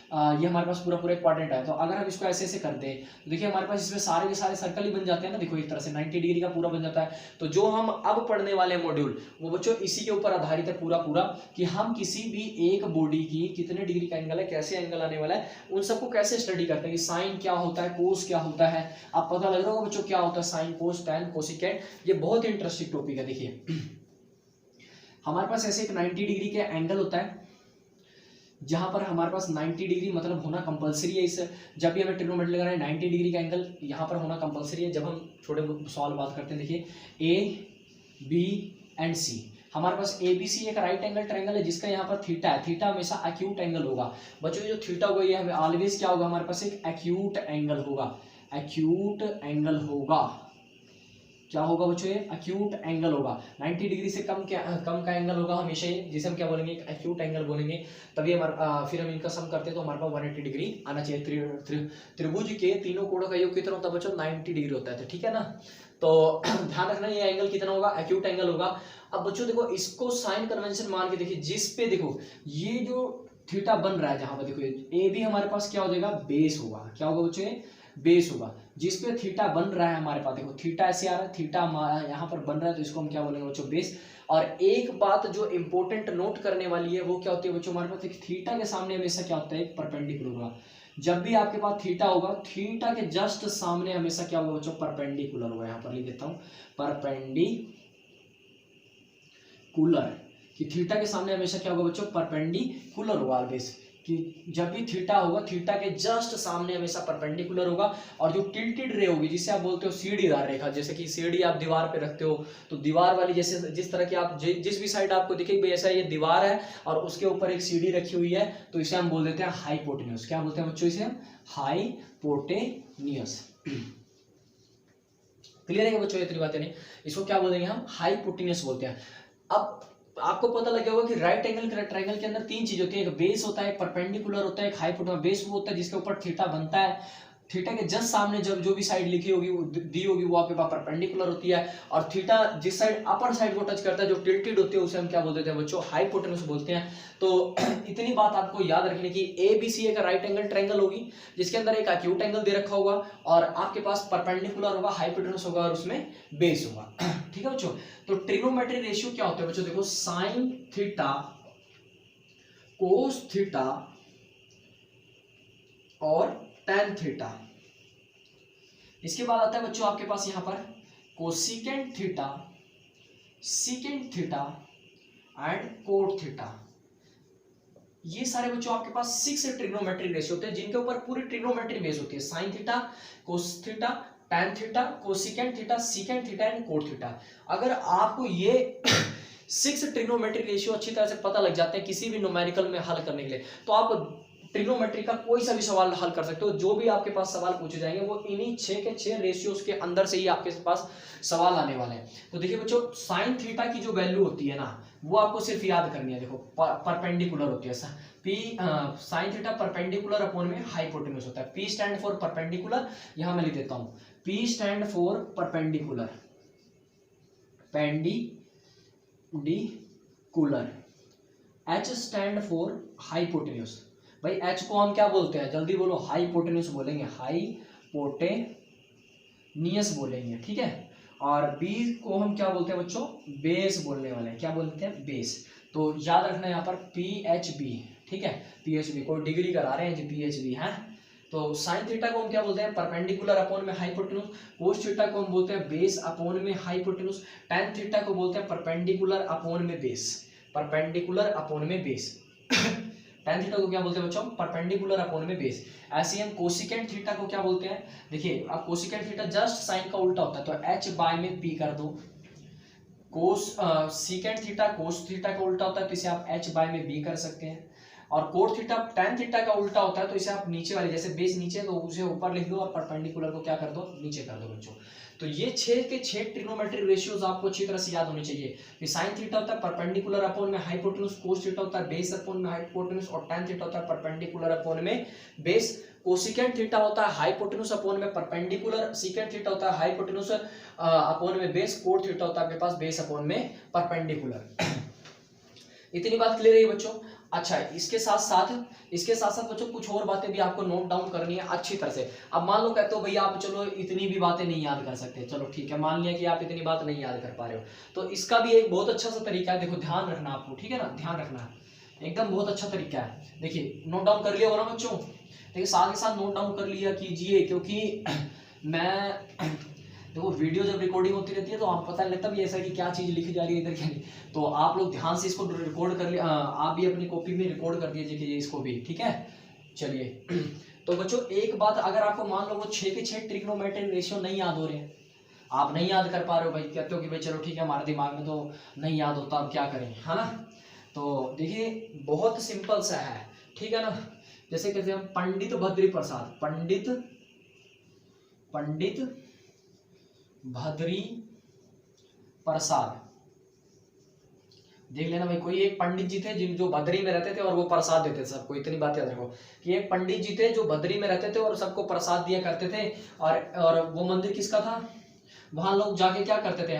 ये हमारे पास पूरा एक क्वाड्रेंट है। तो अगर हम इसको ऐसे कर दे तो देखिए हमारे पास इसमें सारे के सारे सर्कल ही बन जाते हैं ना। देखो एक तरह से 90 डिग्री का पूरा बन जाता है। तो जो हम अब पढ़ने वाले मॉड्यूल वो बच्चों इसी के ऊपर आधारित है पूरा कि हम किसी भी एक बॉडी की कितने डिग्री का एंगल है, कैसे एंगल आने वाला है, उन सबको कैसे स्टडी करते हैं कि साइन क्या होता है, कोस क्या होता है। आप पता लग रहा होगा बच्चों क्या होता है साइन, कोस, टैन, कोसिकेंट। ये बहुत ही इंटरेस्टिंग टॉपिक है। देखिए हमारे पास ऐसे एक 90 डिग्री के एंगल होता है जहां पर हमारे पास 90 डिग्री मतलब होना कंपलसरी है। इस जब भी हमें ट्रिग्नोमेट्री लगा रहे हैं 90 डिग्री का एंगल यहां पर होना कंपलसरी है। जब हम छोटे सवाल बात करते हैं, देखिए ए बी एंड सी, हमारे पास ए बी सी एक राइट एंगल ट्रायंगल है जिसका यहाँ पर थीटा है। थीटा हमेशा एक्यूट एंगल होगा बच्चों। जो थीटा होगा ये हमें ऑलवेज क्या होगा, हमारे पास एक एक्यूट एंगल होगा। एक्यूट एंगल होगा, क्या होगा बच्चों, ये एक्यूट एंगल होगा। 90 डिग्री से कम का एंगल होगा हमेशा ये, जिसे हम क्या बोलेंगे, एक एक्यूट एंगल बोलेंगे। तभी हमारे फिर हम इनका सम करते हैं तो हमारे पास 180 डिग्री आना चाहिए। त्रिभुज के तीनों कोणों का योग कितना होता है बच्चों, 90 डिग्री होता है, तो ठीक है ना। तो ध्यान रखना ये एंगल कितना होगा, एक्यूट एंगल होगा। अब बच्चों देखो इसको साइन कन्वेंशन मान के देखिए, जिस पे देखो ये जो थीटा बन रहा है जहां पर देखो ए भी हमारे पास क्या हो जाएगा, बेस होगा। क्या होगा बच्चों, बेस होगा। जिसपे थीटा बन रहा है हमारे पास, देखो थीटा ऐसे आ रहा है, थीटा यहाँ पर बन रहा है तो इसको हम क्या बोलेंगे बच्चों, बेस। और एक बात जो इंपॉर्टेंट नोट करने वाली है वो क्या होती है बच्चों, हमारे पास थीटा के सामने हमेशा क्या होता है, एक परपेंडिकुलर होगा। जब भी आपके पास थीटा होगा, थीटा के जस्ट सामने हमेशा क्या होगा बच्चों, परपेंडिकुलर होगा। यहाँ पर लिख देता हूँ परपेंडिकुलर, कि थीटा के सामने हमेशा क्या होगा बच्चों, परपेंडिकुलर होगा ऑलवेज। कि जब भी थीटा होगा थीटा के जस्ट सामने हमेशा परपेंडिकुलर होगा। और जो टिल्टेड रे होगी जिसे आप बोलते हो सीढ़ीदार रेखा, जैसे कि सीढ़ी आप दीवार पे रखते हो तो दीवार वाली जैसे जिस तरह की आप जिस भी साइड आपको दिखेगी ऐसा ये दीवार है और उसके ऊपर एक सीढ़ी रखी हुई है, तो इसे हम बोल देते हैं हाइपोटेन्यूस। क्या बोलते हैं बच्चों, इसे हम हाइपोटेन्यूस। क्लियर है बच्चों, इतनी बातें नहीं, इसको क्या बोलेंगे हम, हाइपोटेन्यूस बोलते हैं। अब आपको पता लग गया होगा कि राइट एंगल ट्रायंगल के अंदर तीन चीज होती है, एक बेस होता है, एक परपेंडिकुलर होता है, एक हाइपोटेन्यूस। बेस वो होता है जिसके ऊपर थीटा बनता है। थीटा के जस्ट सामने जब जो भी साइड लिखी होगी वो दी होगी वो आपके पास परपेंडिकुलर होती है। और थीटा जिस साइड अपर साइड को टच करता है जो टिल्टेड होती है उसे हम क्या बोल देते हैं बच्चों, हाइपोटेन्यूस बोलते हैं। तो इतनी बात आपको याद रखने की, ए बी सी एक राइट एंगल ट्रायंगल होगी जिसके अंदर एक एक्यूट एंगल दे रखा होगा और आपके पास परपेंडिकुलर होगा, हाइपोटेन्यूस होगा और उसमें बेस होगा। ठीक है बच्चों। तो ट्रिग्नोमेट्री रेशियो क्या होता है बच्चों, देखो साइन थीटा, कोस थीटा और टैन थीटा। इसके बाद आता है बच्चों आपके पास यहां पर cosecant theta, secant theta and cot theta. ये सारे बच्चों आपके पास 6 ट्रिग्नोमेट्रिक रेशियो होते हैं जिनके ऊपर पूरी ट्रिग्नोमेट्री बेस होती है। Sine theta, cos theta, tan theta, cosecant theta, secant theta and cot theta. अगर आपको ये 6 ट्रिग्नोमेट्रिक रेशियो अच्छी तरह से पता लग जाते हैं किसी भी न्यूमेरिकल में हल करने के लिए, तो आप ट्रिग्नोमेट्री का कोई सा भी सवाल हल कर सकते हो, जो भी आपके पास सवाल पूछे जाएंगे वो इन्हीं 6 के 6 रेशियोज के अंदर से ही आपके पास सवाल आने वाले हैं। तो देखिए बच्चों, साइन थीटा की जो वैल्यू होती है ना, वो आपको सिर्फ याद करनी है। देखो परपेंडिकुलर होती है P, sine theta perpendicular upon में हाइपोटेन्यूज होता है। पी स्टैंड फॉर परपेंडिकुलर, यहां मैं लिख देता हूं, पी स्टैंड फॉर परपेंडिकुलर, पेंडिकुलर, एच स्टैंड फॉर हाइपोटेन्यूज। भाई एच को हम क्या बोलते हैं, जल्दी बोलो, हाइपोटेन्यूज बोलेंगे, हाइपोटेनियस बोलेंगे, ठीक है। और बी को हम क्या बोलते हैं बच्चों, बेस बोलने वाले हैं, क्या बोलते हैं, बेस। तो याद रखना यहाँ पर पी एच बी, ठीक है, पी एच बी, कोई डिग्री करा रहे हैं जी, पी एच बी है। तो साइन थीटा को हम क्या बोलते हैं, परपेंडिकुलर अपॉन में हाइपोटेन्यूज। कोस थीटा को हम बोलते हैं बेस अपॉन में हाइपोटेन्यूज। टैन थीटा को बोलते हैं परपेंडिकुलर अपॉन में बेस, परपेंडिकुलर अपॉन में बेस। टैन थीटा को क्या बोलते हैं बच्चों, परपेंडिकुलर अपॉन में बेस। ऐसे हम कोसिकेंट थीटा को क्या बोलते हैं, देखिए अब कोसिकेंट थीटा जस्ट साइन का उल्टा होता है, तो h बाय में p कर दो। कोस सीकेंट थीटा कोस थीटा का उल्टा होता है, तो इसे आप h बाय में b कर सकते हैं। और कोट थीटा टैन थीटा का उल्टा होता है, तो इसे आप नीचे वाले, जैसे बेस नीचे तो उसे ऊपर लिख दो और परपेंडिकुलर को क्या कर दो, नीचे कर दो बच्चों। तो ये 6 के 6 ट्रिग्नोमेट्रिक रेशियोज आपको अच्छी तरह से याद होने चाहिए कि साइन थीटा होता है परपेंडिकुलर अपॉन में हाइपोटेन्यूज, कोस थीटा होता है बेस अपॉन में हाइपोटेन्यूज, और टैन थीटा होता है परपेंडिकुलर अपॉन में बेस। कोसिकेंट थीटा होता है हाइपोटेन्यूज अपॉन में परपेंडिकुलर, सीकेंट थीटा होता है हाइपोटेन्यूज अपॉन में बेस, कोट थीटा होता है आपके पास बेस अपॉन में परपेंडिकुलर। इतनी बात क्लियर है बच्चों। अच्छा, इसके साथ साथ बच्चों कुछ और बातें भी आपको नोट डाउन करनी है अच्छी तरह से। अब मान लो कहते हो भैया आप चलो इतनी भी बातें नहीं याद कर सकते, चलो ठीक है, मान लिया कि आप इतनी बात नहीं याद कर पा रहे हो, तो इसका भी एक बहुत अच्छा सा तरीका है। देखो ध्यान रखना आपको, ठीक है ना, ध्यान रखना है, एकदम बहुत अच्छा तरीका है। देखिए नोट डाउन कर लिया होगा ना बच्चों, देखिए साथ ही साथ नोट डाउन कर लिया कीजिए, क्योंकि मैं देखो वीडियो जब रिकॉर्डिंग होती रहती है तो आप पता नहीं लगता भी ऐसा कि क्या चीज लिखी जा रही है इधर क्या नहीं। तो आप लोग ध्यान से इसको रिकॉर्ड कर लिया, आप भी अपनी कॉपी में रिकॉर्ड कर दीजिए इसको भी, ठीक है। चलिए तो बच्चों एक बात, अगर आपको मान लो वो 6 के 6 ट्रिग्नोमेट्रिक रेशियो नहीं याद हो रहे हैं, आप नहीं याद कर पा रहे हो, भाई कहते हो कि भाई चलो ठीक है हमारे दिमाग में तो नहीं याद होता, अब क्या करें, है ना। तो देखिए बहुत सिंपल सा है, ठीक है ना। जैसे कहते हैं हम पंडित भद्री प्रसाद, पंडित भद्री प्रसाद, देख लेना भाई, कोई एक पंडित जी थे जो बद्री में रहते थे और वो प्रसाद देते थे सबको। इतनी बात याद रखो कि एक पंडित जी थे जो बद्री में रहते थे और सबको प्रसाद दिया करते थे। और वो मंदिर किसका था, वहां लोग जाके क्या करते थे,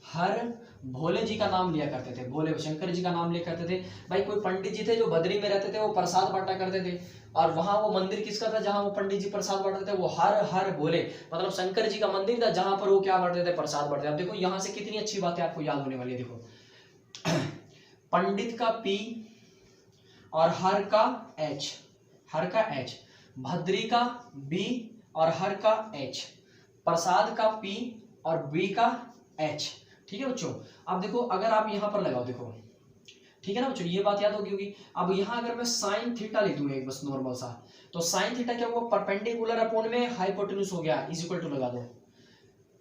हर भोले जी का नाम लिया करते थे, भोले शंकर जी का नाम लिया करते थे। भाई कोई पंडित जी थे जो बद्री में रहते थे, वो प्रसाद बांटा करते थे, और वहां वो मंदिर किसका था जहां वो पंडित जी प्रसाद बांटते थे, वो हर भोले मतलब शंकर जी का मंदिर था, जहां पर वो क्या बांटते थे, प्रसाद बांटते थे। अब देखो यहां से कितनी अच्छी बातें आपको याद होने वाली है। देखो पंडित का पी और हर का एच, भद्री का बी और हर का एच, प्रसाद का पी और बी का एच, ठीक है बच्चों। अब देखो अगर आप यहां पर लगाओ, देखो ठीक है ना बच्चों, ये बात याद होगी। अब यहां अगर मैं साइन थीटा ले दूं एक बस नॉर्मल सा, तो साइन थीटा क्या हुआ, परपेंडिकुलर अपॉन में हाइपोटेन्यूज हो गया, इज इक्वल टू लगा दो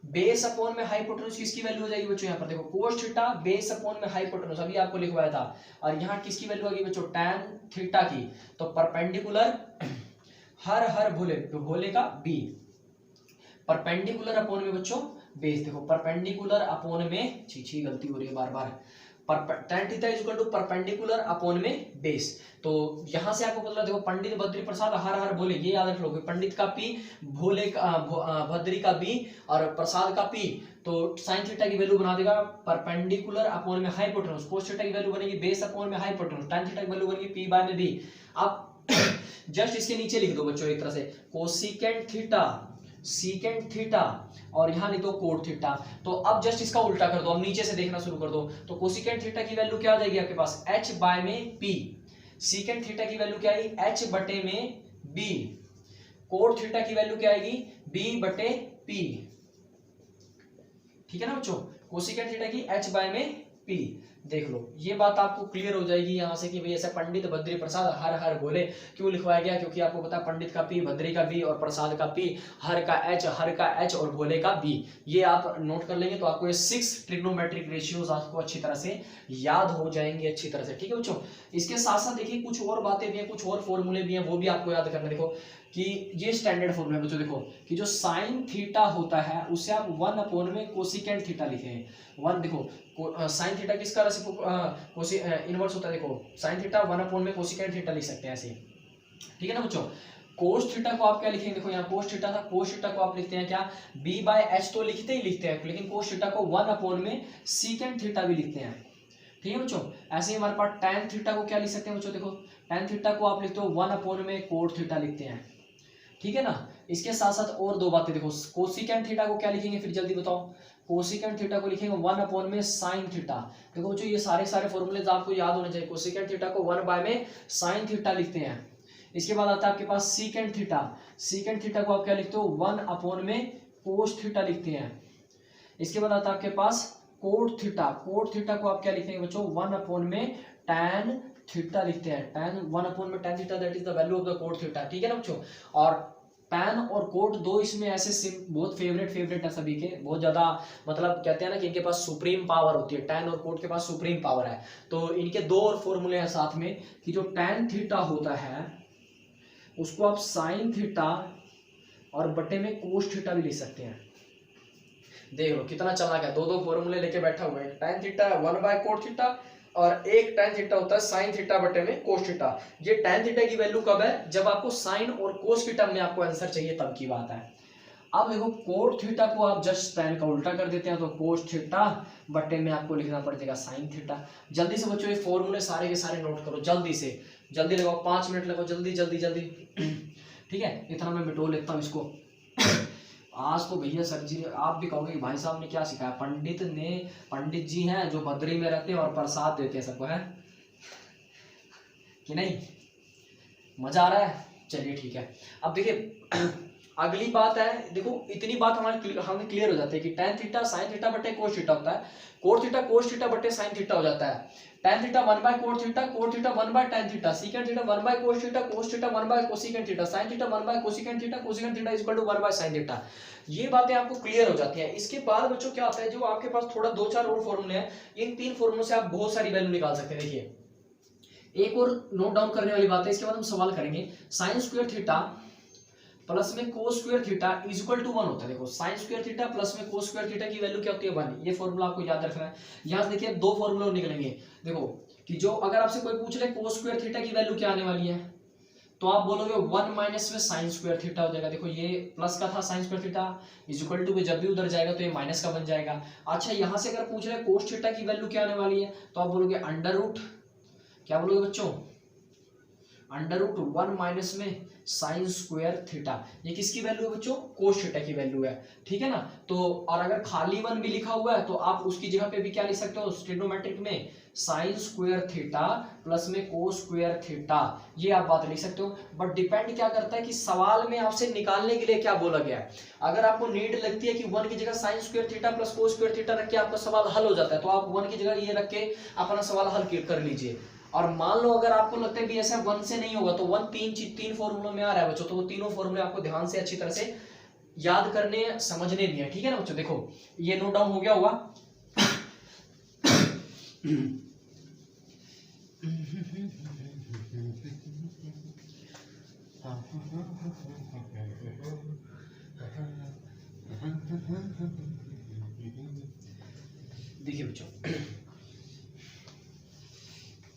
बेस अपॉन में हाइपोटेन्यूज, किसकी वैल्यू हो जाएगी बच्चों, यहाँ पर देखो कोस थीटा बेस अपॉन में हाइपोटेन्यूज, अभी आपको लिखवाया था। और यहाँ किसकी वैल्यू आएगी बच्चों, टैन थीटा की। तो परपेंडिकुलर हर भोले का बी, परपेंडिकुलर अपॉन में बच्चों बेस। देखो परपेंडिकुलर अपॉन में, छी गलती हो रही है बार बार, tan theta is equal to perpendicular upon में बेस। तो यहां से आपको पता, देखो पंडित भद्री प्रसाद हर भोले, ये याद रख लो, पंडित का पी, भोले का भद्री का बी और प्रसाद का पी। तो साइन थीटा की वैल्यू बना देगा परपेंडिकुलर अपॉन में हाइपोटेन्यूज, कोस थीटा की वैल्यू बनेगी बेस अपॉन में हाइपोटेन्यूज, tan थीटा की वैल्यू बनेगी पी बाय में बी। अब जस्ट इसके नीचे लिख दो बच्चों एक तरह से कोसिकेंट थीटा, सीकेंट थीटा और यहां लिख दो कोट थीटा। तो अब जस्ट इसका उल्टा कर दो, अब नीचे से देखना शुरू कर दो। तो कोसिकेंट थीटा की वैल्यू क्या आ जाएगी आपके पास, h बाय में p, सीकेंट थीटा की वैल्यू क्या आएगी, h बटे में b, कोट थीटा की वैल्यू क्या आएगी, b बटे p, ठीक है ना बच्चों। कोसिकेंट थीटा की h बाय में p, देख लो, ये बात आपको क्लियर हो जाएगी यहाँ से कि भाई ऐसा पंडित बद्री प्रसाद हर हर बोले क्यों लिखवाया गया, क्योंकि आपको पता है पंडित का पी, बद्री का बी और प्रसाद का पी, हर का एच और भोले का बी। ये आप नोट कर लेंगे तो आपको ये 6 ट्रिग्नोमेट्रिक रेशियोज आपको अच्छी तरह से याद हो जाएंगे अच्छी तरह से, ठीक है बच्चों। इसके साथ साथ देखिए कुछ और बातें भी हैं, कुछ और फॉर्मूले भी हैं, वो भी आपको याद करना। देखो कि ये स्टैंडर्ड फॉर्मूला है बच्चों, देखो कि जो साइन थीटा होता है उसे आप 1 अपॉन में कोसिकेंट थीटा लिखे हैं। 1 देखो साइन थीटा किसका इनवर्स होता है, देखो साइन थीटा 1 अपॉन में कोसिकेंट थीटा लिख सकते हैं ऐसे, ठीक है ना बच्चों। कोस थीटा को आप क्या लिखेंगे, देखो यहाँ कोस थीटा था, कोस थीटा को आप लिखते हैं क्या, b/h तो लिखते ही लिखते हैं, लेकिन कोस थीटा को 1 अपॉन में सीकेंट थीटा भी लिखते हैं, ठीक है बच्चों। ऐसे ही हमारे पास tan थीटा को क्या लिख सकते हैं बच्चों, देखो tan थीटा को आप लिखते हो 1 अपॉन में कोट थीटा लिखते हैं, ठीक है ना। इसके साथ साथ और दो बातें, देखो कोसिकेंट थीटा को क्या लिखेंगे फिर जल्दी बताओ, कोसिकेंट थीटा को लिखेंगे 1 अपॉन में साइन थीटा। देखो बच्चों ये सारे फॉर्मूले आपको याद होने चाहिए। कोसिकेंट थीटा को 1 बाय में साइन थीटा लिखते हैं। इसके बाद आता है आपके पास सीकेंट थीटा, सीकेंट थीटा को आप क्या लिखते हो 1 अपॉन में कोस थीटा लिखते हैं। इसके बाद आता है आपके पास कोट थीटा, कोट थीटा को आप क्या लिखेंगे बच्चों 1 अपॉन में टैन थीटा लिखते हैं, टैन 1 अपॉन में tan theta that is the value of the cot theta, ठीक है ना बच्चों। और टैन और कोट दो इसमें ऐसे बहुत फेवरेट है सभी के, बहुत ज्यादा मतलब कहते हैं ना कि इनके पास सुप्रीम पावर होती है, टैन और कोट के पास सुप्रीम पावर है। तो इनके दो और फॉर्मूले हैं साथ में कि जो टैन थीटा होता है उसको आप साइन थीटा और बटे में कोस थीटा भी लिख सकते हैं। देख लो कितना चालाक है, दो फॉर्मूले लेके बैठा हुआ है। Tan theta 1 by cot theta और एक टैन थीटा होता है साइन थीटा बटे में कोस थीटा। ये टैन थीटा की वैल्यू कब है, जब आपको साइन और कोस थीटा में आपको आंसर चाहिए तब की बात है। अब देखो कोट थीटा को आप जस्ट टैन का उल्टा कर देते हैं तो कोस थीटा बटे में आपको लिखना पड़ेगा साइन थीटा। जल्दी से बच्चों ये फॉर्मूले सारे के सारे नोट करो, जल्दी से, जल्दी लगाओ, 5 मिनट लगाओ, जल्दी जल्दी जल्दी, ठीक है। इतना मैं मिटो लेता हूँ इसको। आज तो भैया सर जी आप भी कहोगे कि भाई साहब ने क्या सिखाया, पंडित जी हैं जो बद्री में रहते हैं और प्रसाद देते हैं सबको, है कि नहीं, मजा आ रहा है। चलिए ठीक है, अब देखिए अगली बात है, देखो इतनी बात हमें क्लियर हो जाती है कि टैन थीटा साइन थीटा बटे कोस थीटा होता है, कोट थीटा कोस थीटा बटे साइन थीटा हो जाता है, tan theta 1 by cot theta 1 by tan theta, secant theta 1 by cos theta 1 by cosecant theta, sine theta 1 by cosecant theta is equal to 1 by sine theta. ये बातें आपको clear हो जाती हैं। इसके बाद बच्चों क्या आता है, जो आपके पास थोड़ा 2-4 और फॉर्मूले हैं, इन 3 फॉर्मूलों से आप बहुत सारी वैल्यू निकाल सकते हैं। देखिए एक और नोट डाउन करने वाली बात है, इसके बाद हम सवाल करेंगे। साइन स्क्वायर थीटा प्लस में cos square theta is equal to 1 होता है। देखो साइन स्क्वायर थीटा प्लस में कोस स्क्वायर थीटा की वैल्यू क्या होती है 1। ये फॉर्मूला आपको याद रखना है। यहां से देखिए 2 फॉर्मूले निकलेंगे। देखो कि जो अगर आपसे कोई पूछ ले कोस स्क्वायर थीटा की वैल्यू क्या आने वाली है, तो आप बोलोगे 1 माइनस में साइन स्क्वायर थीटा हो जाएगा। देखो ये प्लस का था sine square theta is equal to, जब भी उधर जाएगा तो ये माइनस का बन जाएगा। अच्छा यहां से अगर पूछ रहे कोस थीटा की वैल्यू क्या आने वाली है, तो आप बोलोगे अंडर रूट, क्या बोलोगे बच्चों, अंडर रूट 1 माइनस में साइन स्क्वायर थीटा। ये किसकी वैल्यू है बच्चों, कोस थीटा की वैल्यू है, ठीक है ना। तो और अगर खाली 1 भी लिखा हुआ है तो आप उसकी जगह पे भी क्या लिख सकते हो ट्रिग्नोमेट्रिक में, साइन स्क्वायर थीटा प्लस में कोस स्क्वायर थीटा, ये आप बात लिख सकते हो। बट डिपेंड क्या करता है कि सवाल में आपसे निकालने के लिए क्या बोला गया है। अगर आपको नीड लगती है कि 1 की जगह sign square theta plus cos square theta रख के आपका सवाल हल हो जाता है, तो आप 1 की जगह ये रख के अपना सवाल हल कर लीजिए। और मान लो अगर आपको लगता है भी ऐसा 1 से नहीं होगा, तो 1 तीन फॉर्मूलों में आ रहा है बच्चों, तो वो तीनों फॉर्मूले आपको ध्यान से अच्छी तरह से याद करने समझने भी है, ठीक है ना बच्चों। देखो ये नोट डाउन हो गया होगा। देखिए बच्चों,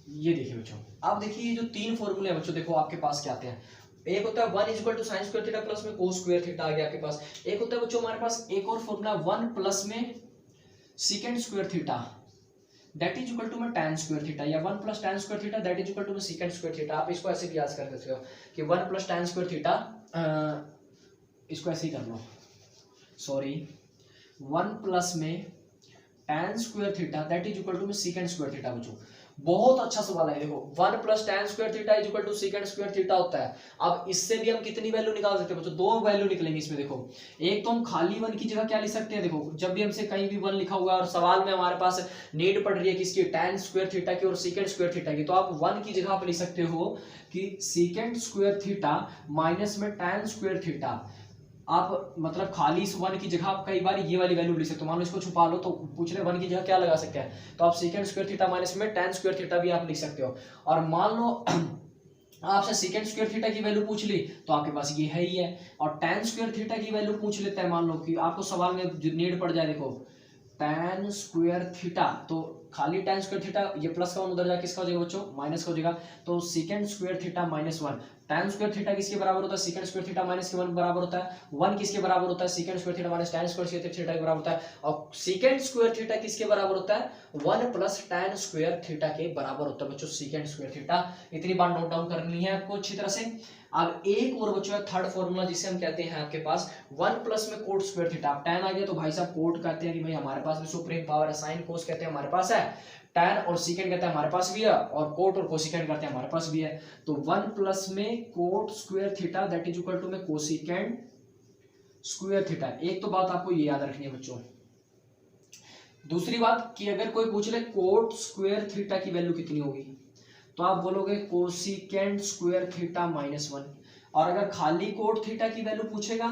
ये देखिए बच्चों, आप देखिए ये जो 3 फॉर्मूले हैं बच्चों, देखो आपके पास क्या आते हैं। एक होता है 1 is equal to sine square theta plus में कोस स्क्वायर थीटा आ गया आपके पास। एक होता है बच्चों हमारे पास एक और फॉर्मूला 1 प्लस में secant square theta that is equal to में tan स्क्वायर थीटा, या 1 plus tan square theta that is equal to में सीकेंट स्क्वायर थीटा। आप इसको ऐसे भी याद कर सकते हो कि 1 प्लस tan स्क्वायर थीटा, इसको ऐसे ही कर लो, सॉरी 1 प्लस में tan square theta that is equal to में सीकेंट स्क्वायर थीटा बच्चों। बहुत अच्छा सवाल है। देखो 1 plus tan square theta is equal to secant square theta होता है। अब इससे भी हम कितनी वैल्यू निकाल सकते हैं बच्चों, दो वैल्यू निकलेंगे इसमें। देखो एक तो हम खाली 1 की जगह क्या लिख सकते हैं, देखो जब भी हमसे कहीं भी 1 लिखा हुआ है और सवाल में हमारे पास नीड पड़ रही है किसकी, tan स्क्वायर थीटा की और सेकंड स्क्वायर थीटा की, तो आप 1 की जगह आप लिख सकते हो कि सेकंड स्क्वायर थीटा माइनस में tan स्क्वायर थीटा। आप मतलब खाली इस 1 की जगह आप कई बार ये वाली वैल्यू लिख सकते हो। मान लो इसको छुपा लो तो पूछ रहे 1 की जगह क्या लगा सकते हैं, तो आप सेकंड स्क्वायर थीटा माइनस में tan स्क्वायर थीटा भी आप लिख सकते हो। और मान लो आपसे सेकंड स्क्वायर थीटा की वैल्यू पूछ ली तो आपके पास ये है ही है, और tan स्क्वायर थीटा की वैल्यू पूछ लेते हैं। मान लो कि आपको सवाल में नीड पड़ जाए, देखो tan स्क्वायर थीटा, तो खाली tan स्क्वायर थीटा ये प्लस का 1 उधर जाके किसका हो जाएगा बच्चों, माइनस का हो जाएगा। तो second square theta minus 1, tan square theta किसके बराबर होता है, सेकंड स्क्वायर थीटा माइनस के 1 बराबर होता है। 1 किसके बराबर होता है, second square theta minus tan square theta के बराबर होता है। और सेकंड स्क्वायर थीटा किसके बराबर होता है, 1 प्लस tan स्क्वायर थीटा के बराबर होता है बच्चों सेकंड स्क्वायर थीटा। इतनी बार नोट डाउन करनी है आपको अच्छी तरह से। अब एक और बच्चों है थर्ड फॉर्मूला जिसे हम कहते हैं आपके पास 1 प्लस में कोट स्क्वायर थीटा। अब tan आ गया तो भाई साहब कोट कहते हैं कि भाई हमारे पास भी सुप्रीम पावर है, साइन कोस कहते हैं हमारे पास है, tan और सीकेंड कहते हैं हमारे पास भी है, और कोट और कोसिकेंड कहते हैं हमारे पास भी है। तो 1 प्लस में cot square theta that is equal to में कोसिकेंड स्क्वायर थीटा। एक तो बात आपको ये याद रखनी है बच्चों। दूसरी बात कि अगर कोई पूछ ले कोट स्क्वायर थीटा की वैल्यू कितनी होगी, तो आप बोलोगे कोसिकेंड स्क्वायर थीटा माइनस 1। और अगर खाली कोट थीटा की वैल्यू पूछेगा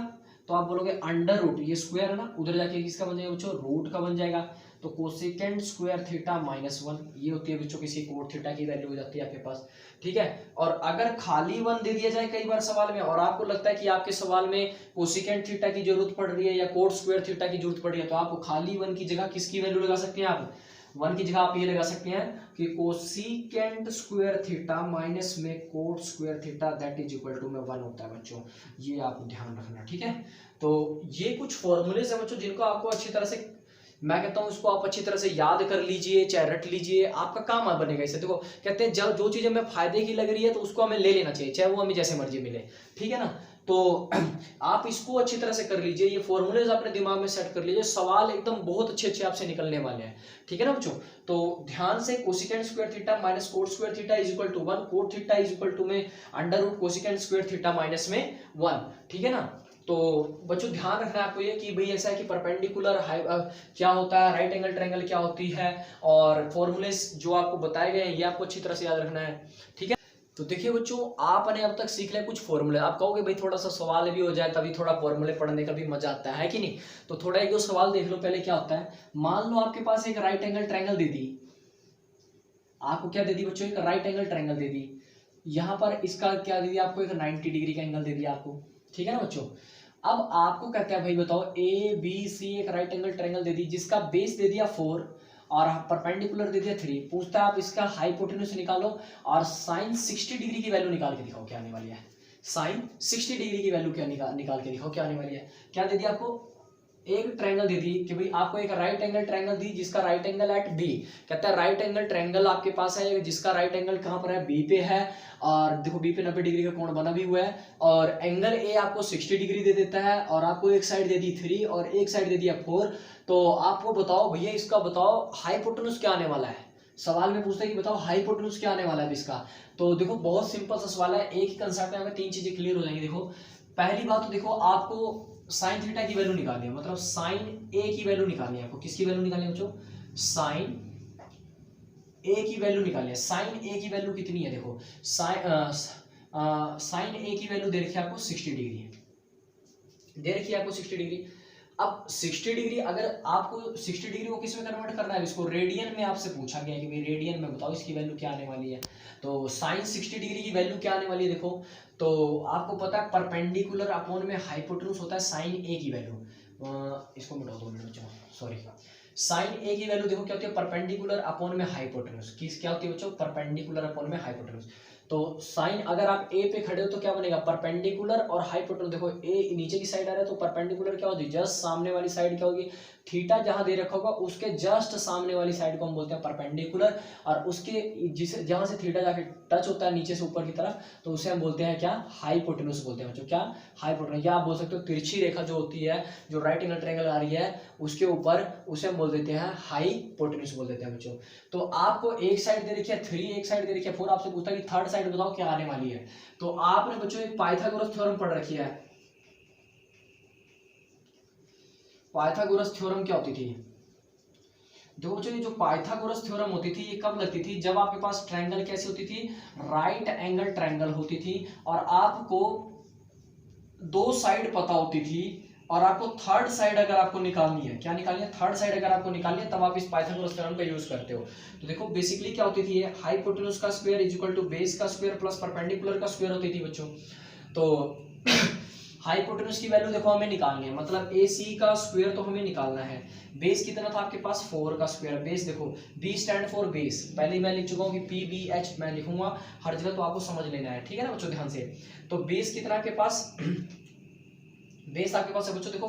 तो आप बोलोगे अंडर रूट, ये स्क्वायर है ना, उधर जाके किसका बन जाएगा बच्चों, रूट का बन जाएगा। तो कोसिकेंड स्क्वायर थीटा माइनस 1 ये होती है बच्चों किसी कोट थीटा की वैल्यू हो जाती है आपके पास, ठीक है। और अगर खाली 1 दे दिया जाए कई बार सवाल में और आपको लगता है कि आपके सवाल में कोसिकेंड थीटा की जरूरत पड़ रही है या कोट स्क्वायर थीटा की जरूरत पड़ रही है, तो आप खाली 1 की जगह किसकी वैल्यू लगा सकते हैं, आप 1 की जगह आप ये लगा सकते हैं कि कोसिकेंड स्क्वायर थीटा माइनस में cot square theta that is equal to में 1 होता है बच्चों। ये आप ध्यान रखना, ठीक है। तो ये कुछ फॉर्मूलेज है बच्चों जिनको आपको अच्छी तरह से, मैं कहता हूं इसको आप अच्छी तरह से याद कर लीजिए, चाहे रट लीजिए, आपका काम बनेगा इससे। देखो कहते हैं जब जो चीज हमें फायदे की लग रही है तो उसको हमें ले लेना चाहिए, चाहे वो हमें जैसे मर्जी मिले, ठीक है ना। तो आप इसको अच्छी तरह से कर लीजिए, ये फॉर्मूलेज अपने दिमाग में सेट कर लीजिए, सवाल एकदम बहुत अच्छे अच्छे आपसे निकलने वाले हैं, ठीक है ना बच्चों। तो ध्यान से cosecant square theta minus cot square theta is equal to 1, cot theta is equal to में under root cosecant square theta minus में 1, ठीक है ना। तो बच्चों ध्यान रखना है आपको ये कि भाई ऐसा है कि परपेंडिकुलर क्या होता है, राइट एंगल ट्रायंगल क्या होती है, और फॉर्मूलेस जो आपको बताए गए हैं ये आपको अच्छी तरह से याद रखना है, ठीक है। तो देखिए बच्चों आपने अब तक सीख लिया कुछ फॉर्मूले। आप कहोगे भाई थोड़ा सा सवाल भी हो जाए तभी थोड़ा फॉर्मूले पढ़ने का भी मजा आता है कि नहीं। तो थोड़ा एक दो सवाल देख लो पहले क्या होता है। मान लो आपके पास एक राइट एंगल ट्रायंगल दे दी, आपको क्या दे दी बच्चों, एक राइट एंगल ट्रायंगल दे दी। यहाँ पर इसका क्या दे दिया आपको, एक 90 डिग्री का एंगल दे दिया आपको, ठीक है ना बच्चों। अब आपको कहते हैं भाई बताओ ए बी सी एक राइट एंगल ट्रायंगल दे दी जिसका बेस दे दिया 4 और परपेंडिकुलर दे दिया 3। पूछता है आप इसका हाइपोटेन्यूज निकालो और साइन 60 डिग्री की वैल्यू निकाल के दिखाओ क्या आने वाली है। साइन 60 डिग्री की वैल्यू क्या निकाल के दिखाओ क्या आने वाली है। क्या दे दिया आपको, एक ट्रायंगल दे दी कि भाई आपको एक राइट एंगल ट्रायंगल दी जिसका राइट एंगल एट बी। कहता है राइट एंगल ट्रायंगल आपके पास है जिसका राइट एंगल कहां पर है, बी पे है, और देखो बी पे 90 डिग्री का कोण बना भी हुआ है, और एंगल ए आपको 60 डिग्री दे देता है, और आपको एक साइड दे दी 3 और एक साइड दे दिया 4। तो आपको बताओ भैया इसका बताओ हाइपोटेन्यूज क्या आने वाला है। सवाल में पूछता है कि बताओ हाइपोटेन्यूज क्या आने वाला है इसका। तो देखो बहुत सिंपल सा सवाल है, एक ही कंसेप्ट में हमें 3 चीजें क्लियर हो जाएंगी। देखो पहली बात तो देखो आपको साइन थीटा की वैल्यू निकालनी है, मतलब साइन ए की वैल्यू निकालनी है आपको। किसकी वैल्यू निकालनी है बच्चों, साइन ए की वैल्यू निकालनी है। साइन ए की वैल्यू कितनी है, देखो साइन ए की वैल्यू दे रखी है आपको 60 डिग्री, दे रखी है आपको 60 डिग्री। अब 60 डिग्री अगर आपको 60 डिग्री को किस में कन्वर्ट करना है, इसको रेडियन में आपसे पूछा गया है कि भाई रेडियन में बताओ इसकी वैल्यू क्या आने वाली है। तो साइन 60 डिग्री की वैल्यू क्या आने वाली है, देखो तो आपको पता है परपेंडिकुलर अपॉन में हाइपोटेन्यूज होता है साइन ए की वैल्यू। इसको मिटाओ 2 मिनट बच्चों, सॉरी। साइन ए की वैल्यू देखो क्या होती है, परपेंडिकुलर अपॉन में हाइपोटेन्यूज। किस क्या होती है बच्चों, परपेंडिकुलर अपॉन में हाइपोटेन्यूज। तो साइन अगर आप ए पे खड़े हो तो क्या बनेगा, परपेंडिकुलर और हाइपोटेन्यूज। देखो ए नीचे की साइड आ रहा है तो परपेंडिकुलर क्या होगी, जस्ट सामने वाली साइड क्या होगी, थीटा जहां दे रखा होगा उसके जस्ट सामने वाली साइड को हम बोलते हैं परपेंडिकुलर, और उसके जिसे जहां से थीटा जाके टच होता है नीचे से ऊपर की तरफ, तो उसे हम बोलते हैं क्या, हाइपोटेन्यूज बोलते हैं बच्चों। क्या, हाइपोटेन्यूज। या आप बोल सकते हो तिरछी रेखा जो होती है, जो राइट एंगल ट्रायंगल आ रही है उसके ऊपर, उसे हम बोल देते हैं हाइपोटेन्यूज बोल देते हैं बच्चों। तो आपको एक साइड दे रखी है 3, एक साइड दे रखी है 4, आपसे पूछता है कि थर्ड साइड बताओ क्या आने वाली है। तो आपने बच्चों एक पाइथागोरस थ्योरम पढ़ रखी है। पाइथागोरस थ्योरम क्या होती थी, देखो बच्चों ये जो पाइथागोरस थ्योरम होती थी ये कब लगती थी, जब आपके पास ट्रायंगल कैसी होती थी, राइट एंगल ट्रायंगल होती थी, और आपको दो साइड पता होती थी, और आपको थर्ड साइड अगर आपको निकालनी है, क्या निकालनी है, थर्ड साइड अगर आपको निकालनी है, तब आप इस पाइथागोरस थ्योरम का यूज करते हो। तो देखो बेसिकली क्या होती थी, ये हाइपोटेन्यूज का square is equal to base का स्क्वायर प्लस परपेंडिकुलर का स्क्वायर होती थी बच्चों। तो हाइपोटेन्यूज की वैल्यू देखो हमें निकालनी है, मतलब AC का स्क्वायर तो हमें निकालना है। बेस कितना था आपके पास, 4 का स्क्वायर। बेस देखो B स्टैंड फॉर बेस, पहले मैं लिख चुका हूँ कि PBH मैं लिखूंगा हर जगह, तो आपको समझ लेना है, ठीक है ना बच्चों, ध्यान से। तो बेस कितना आपके पास, बेस आपके पास है बच्चों देखो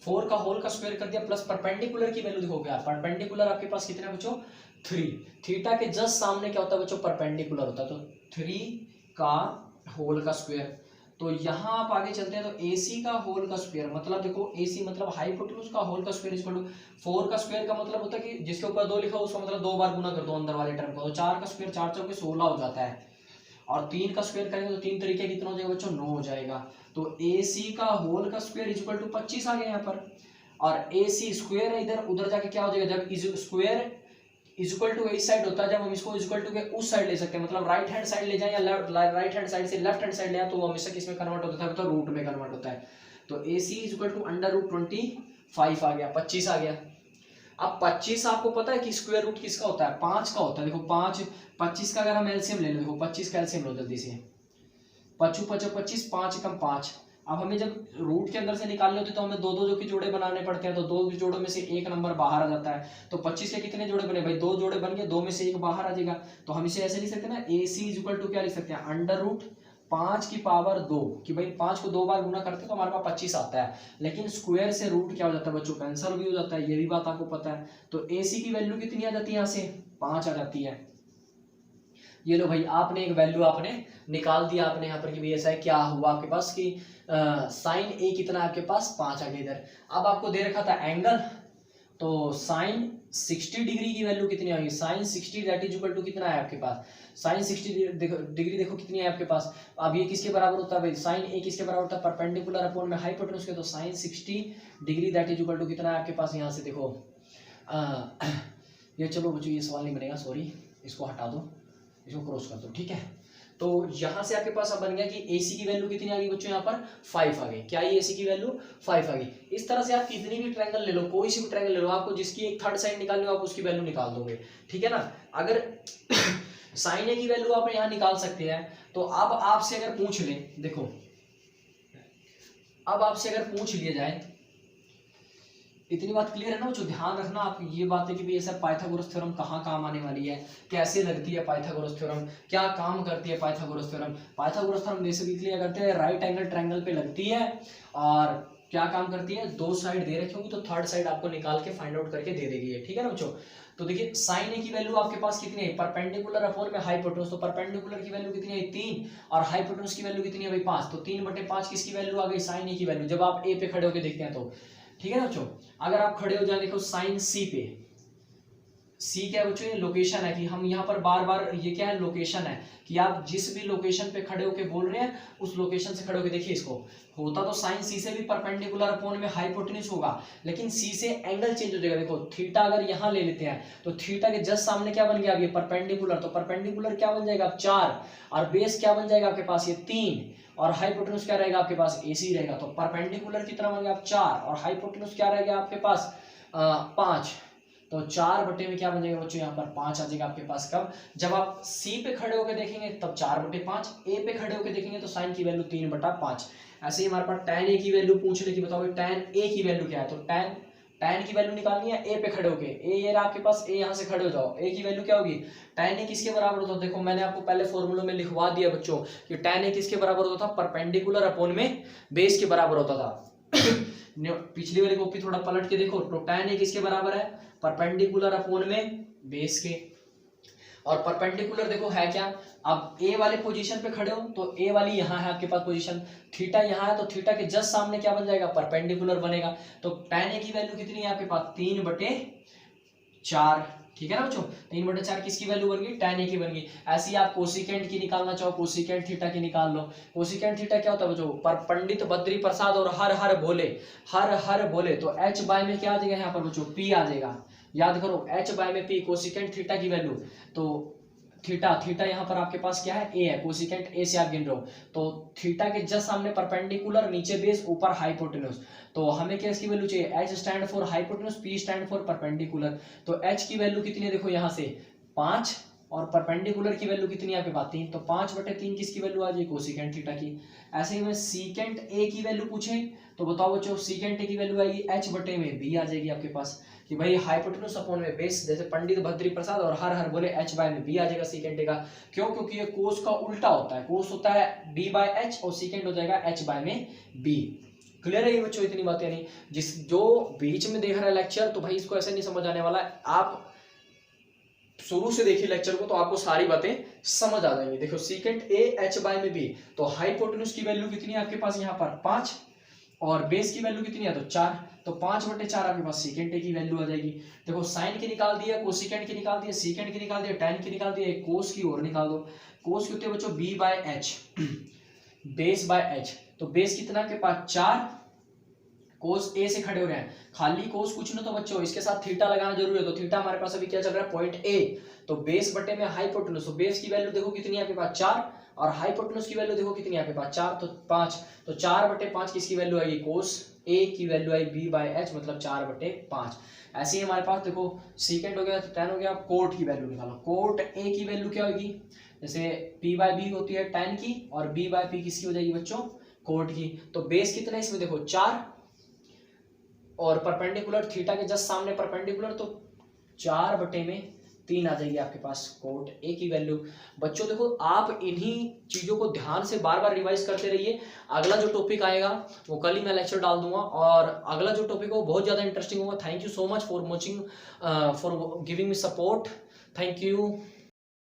4 का होल का स्क्वायर कर दिया, प्लस परपेंडिकुलर की वैल्यू देखो क्या, परपेंडिकुलर आपके पास कितना है बच्चों, 3। थीटा के जस्ट सामने क्या होता है बच्चों, परपेंडिकुलर होता है, तो 3 का होल का स्क्वायर। तो यहाँ आप आगे चलते हैं, तो AC का होल का स्क्वायर, मतलब देखो AC मतलब हाइपोटेन्यूज का होल का स्क्वायर इक्वल टू 4 का स्क्वायर का मतलब होता है कि जिसके ऊपर 2 लिखा हो उसका मतलब 2 बार गुना कर दो अंदर वाले टर्म को, तो 4 का स्क्वायर 4 चौके 16 हो जाता है, और 3 का स्क्वायर करेंगे तो 3 तरीके कितना हो जाएगा बच्चों, 9 हो जाएगा। तो AC का होल का स्क्वायर इक्वल टू 25 आ गया यहाँ पर, और AC स्क्वायर है इधर, उधर जाके क्या हो जाएगा, जब स्क्वायर इक्वल टू इस साइड होता है, जब हम इसको इक्वल टू के उस साइड ले सकते हैं, मतलब राइट हैंड साइड ले जाए या राइट हैंड साइड से लेफ्ट हैंड साइड ले आए, तो वो हमेशा किसमें कन्वर्ट होता है, तो रूट में कन्वर्ट होता है। तो AC equal to under root 25 आ गया, 25 आ गया। अब 25 आपको पता है कि स्क्वायर रूट किसका होता है, 5 का होता है। देखो 25 का अगर हम एलसीएम ले लो, देखो 25 का एलसीएम लो जल्दी से, 5 5 25, 5 कम 5। अब हमें जब रूट के अंदर से निकालने होते तो हमें दो दो जो की जोड़े बनाने पड़ते हैं, तो दो जोड़ों में से एक नंबर बाहर आ जाता है। तो 25 के कितने जोड़े बने भाई, 2 जोड़े बन गए, 2 में से एक बाहर आ जाएगा। तो हम इसे ऐसे लिख सकते हैं ना, AC इक्वल टू क्या लिख सकते हैं, अंडर रूट 5 की पावर 2, कि भाई 5 को 2 बार गुना करते हैं तो हमारे पास 25 आता है। लेकिन स्क्वायर से रूट क्या हो जाता है बच्चों, कैंसिल भी हो जाता है, ये भी बात आपको पता है। तो AC की वैल्यू कितनी आ जाती है, यहाँ से 5 आ जाती है। ये लो भाई, आपने एक वैल्यू आपने निकाल दिया आपने यहाँ पर कि भाई ऐसा है, क्या हुआ आपके पास कि साइन A कितना आपके पास 5 आ गया इधर। अब आपको दे रखा था एंगल, तो साइन 60 डिग्री की वैल्यू कितनी आएगी, sine 60 that is equal to कितना है आपके पास, साइन 60 डिग्री देखो कितनी है आपके पास। अब ये किसके बराबर होता है भाई, साइन A किसके बराबर होता है, परपेंडिकुलर अपॉन में हाइपोटेन्यूज के, तो sine 60 degree that is equal to कितना है आपके पास, यहाँ से देखो ये चलो बच्चों ये सवाल नहीं बनेगा, सॉरी इसको हटा दो, इसको क्रॉस कर दो, ठीक है। तो यहां से आपके पास अब बन गया कि AC की वैल्यू कितनी आ गई बच्चों, यहाँ पर 5 आ गई। क्या ये AC की वैल्यू 5 आ गई। इस तरह से आप कितनी भी ट्रायंगल ले लो, कोई सी भी ट्रायंगल ले लो, आपको जिसकी एक थर्ड साइड निकालनी हो आप उसकी वैल्यू निकाल दोगे, ठीक है ना। अगर साइन A की वैल्यू आप यहाँ निकाल सकते हैं, तो अब आपसे अगर पूछ ले, देखो अब आपसे अगर पूछ लिया जाए, इतनी बात क्लियर है ना बच्चों, ध्यान रखना आप ये बात है कि भाई ऐसा पाइथागोरस थ्योरम कहाँ काम आने वाली है, कैसे लगती है पाइथागोरस थ्योरम, क्या काम करती है Pythagoras theorem. Pythagoras theorem basically क्या करते हैं, राइट एंगल ट्रायंगल पे लगती है, और क्या काम करती है, दो साइड दे रखी होंगी तो थर्ड साइड आपको निकाल के फाइंड आउट करके दे देगी, ठीक है ना बच्चों। तो देखिए साइन A की वैल्यू आपके पास कितनी है, परपेंडिकुलर अपॉन में हाइपोटेन्यूज, तो परपेंडिकुलर की वैल्यू कितनी है 3, और हाइपोटेन्यूज की वैल्यू कितनी है भाई 5, तो 3/5 किसकी वैल्यू आ गई, साइन A की वैल्यू, जब आप A पे खड़े होकर देखते हैं तो, ठीक है ना बच्चों। अगर आप खड़े हो जाए देखो साइन C पे, C क्या है बच्चों, ये लोकेशन है, कि हम यहाँ पर बार बार ये क्या है, लोकेशन है, कि आप जिस भी लोकेशन पे खड़े होके बोल रहे हैं उस लोकेशन से खड़े होके देखिए इसको, होता तो साइन C से भी परपेंडिकुलर अपॉन में हाइपोटेन्यूज होगा, लेकिन C से एंगल चेंज हो जाएगा। देखो थीटा अगर यहाँ ले लेते हैं तो थीटा के जस्ट सामने क्या बन गया, अब ये परपेंडिकुलर, तो परपेंडिकुलर क्या बन जाएगा अब 4, और बेस क्या बन जाएगा आपके पास ये 3, और हाइपोटेन्यूज क्या रहेगा आपके पास AC रहेगा। तो परपेंडिकुलर कितना बन गया 4, और हाइपोटेन्यूज क्या रहेगा आपके पास 5, तो 4 बटे में क्या बन जाएगा बच्चों, यहाँ पर 5 आ जाएगा आपके पास। कब, जब आप C पे खड़े होकर देखेंगे तब 4/5, A पे खड़े होकर देखेंगे तो साइन की वैल्यू 3/5। ऐसे ही हमारे पास tan A की वैल्यू पूछ ले कि बताओ tan A की वैल्यू क्या है, तो tan tan की वैल्यू निकालनी है ए पे खड़े होके, ए ये रहा आपके पास, ए यहाँ से खड़े हो जाओ, ए की वैल्यू क्या होगी, tan a किसके बराबर होता है, देखो मैंने आपको पहले फॉर्मूले में लिखवा दिया बच्चों कि tan a किसके बराबर होता था, परपेंडिकुलर अपॉन में बेस के बराबर होता था। पिछली वाली कॉपी थोड़ा पलट के देखो, तो tan a किसके बराबर है, परपेंडिकुलर अपॉन में बेस के, और परपेंडिकुलर देखो है क्या, अब ए वाले पोजीशन पे खड़े हो तो ए वाली यहाँ है आपके पास पोजीशन, थीटा यहाँ है तो थीटा के जस्ट सामने क्या बन जाएगा, परपेंडिकुलर बनेगा। तो tan a की वैल्यू कितनी है आपके पास, 3/4, ठीक है ना बच्चों, 3/4 किसकी वैल्यू बन गई, tan a की बन गई। ऐसे ही आप कोसिकेंट की निकालना चाहो, कोसिकेंट थीटा की निकाल लो। कोसिकेंट थीटा क्या होता है बच्चों, पर पंडित बद्री प्रसाद और हर हर बोले, हर हर बोले, तो h बाय में क्या आ जाएगा यहाँ पर बच्चों, p आ जाएगा, याद करो h बाय में p, कोसिकेंट थीटा की वैल्यू, तो थीटा यहाँ पर आपके पास क्या है, a है, कोसिकेंट a से आप गिन रहे हो, तो थीटा के जस्ट सामने परपेंडिकुलर, नीचे बेस, ऊपर हाइपोटेन्यूज, तो हमें क्या इसकी वैल्यू चाहिए, h stand for hypotenuse, p stand for perpendicular, तो h की वैल्यू कितनी है, देखो यहाँ से 5, और परपेंडिकुलर की वैल्यू कितनी है आपके पास, 3, तो 5/3 किसकी वैल्यू आ जाएगी, कोसिकेंट थीटा की। ऐसे ही में सीकेंट a की वैल्यू पूछे तो बताओ बच्चों, सीकेंट a की वैल्यू आएगी h/b आ जाएगी आपके पास, कि भाई हाइपोटेन्यूज अपॉन में बेस, जैसे पंडित बद्री प्रसाद और हर हर बोले, h बाय में b आ जाएगा सीकेंट का। क्यों, क्योंकि ये कोस का उल्टा होता है, कोस होता है b/h और सीकेंट हो जाएगा h बाय में b। क्लियर है ये बच्चों, इतनी बातें नहीं, जिस जो बीच में देख रहा है लेक्चर तो भाई इसको ऐसे नहीं समझ आने वाला है, आप शुरू से देखिए लेक्चर को तो आपको सारी बातें समझ आ जाएंगी। देखो सीकेंट a h बाय में b, तो हाइपोटेन्यूज की वैल्यू कितनी है आपके पास यहाँ पर 5, और बेस की वैल्यू कितनी है, तो 4, तो 5/4 आपके पास सीकेंट a की वैल्यू आ जाएगी। देखो साइन की निकाल दिया, कोसिकेंट की निकाल दिया, सीकेंट की निकाल दिया, tan की निकाल दिया, एक कोस की और निकाल दो। कोस की होती है बच्चों b/h, बेस बाय h, तो बेस कितना के पास 4, कोस a से खड़े हो रहे हैं, खाली कोस कुछ ना, तो बच्चों इसके साथ थीटा लगाना जरूरी है, तो थीटा हमारे पास अभी क्या चल रहा है, पॉइंट a, तो बेस बटे में हाइपोटेन्यूज, तो बेस की वैल्यू देखो कितनी है आपके पास 4, और हाइपोटेन्यूज की वैल्यू देखो कितनी है आपके पास 4, तो 5, तो 4/5 किसकी वैल्यू आएगी, कोस a की वैल्यू आई b/h, मतलब 4/5। ऐसे ही हमारे पास देखो सीकेंट हो गया, tan हो गया, कोट की वैल्यू निकालो, कोट a की वैल्यू क्या होगी, जैसे p/b होती है tan की, और b/p किसकी हो जाएगी बच्चों, कोट की। तो बेस कितना है इसमें देखो 4, और परपेंडिकुलर थीटा के जस्ट सामने परपेंडिकुलर, तो 4/3 आ जाएगी आपके पास कोट a की वैल्यू। बच्चों देखो आप इन्हीं चीजों को ध्यान से बार बार रिवाइज करते रहिए, अगला जो टॉपिक आएगा वो कल ही मैं लेक्चर डाल दूंगा, और अगला जो टॉपिक है वो बहुत ज्यादा इंटरेस्टिंग होगा। Thank you so much for watching, for giving me support, thank you.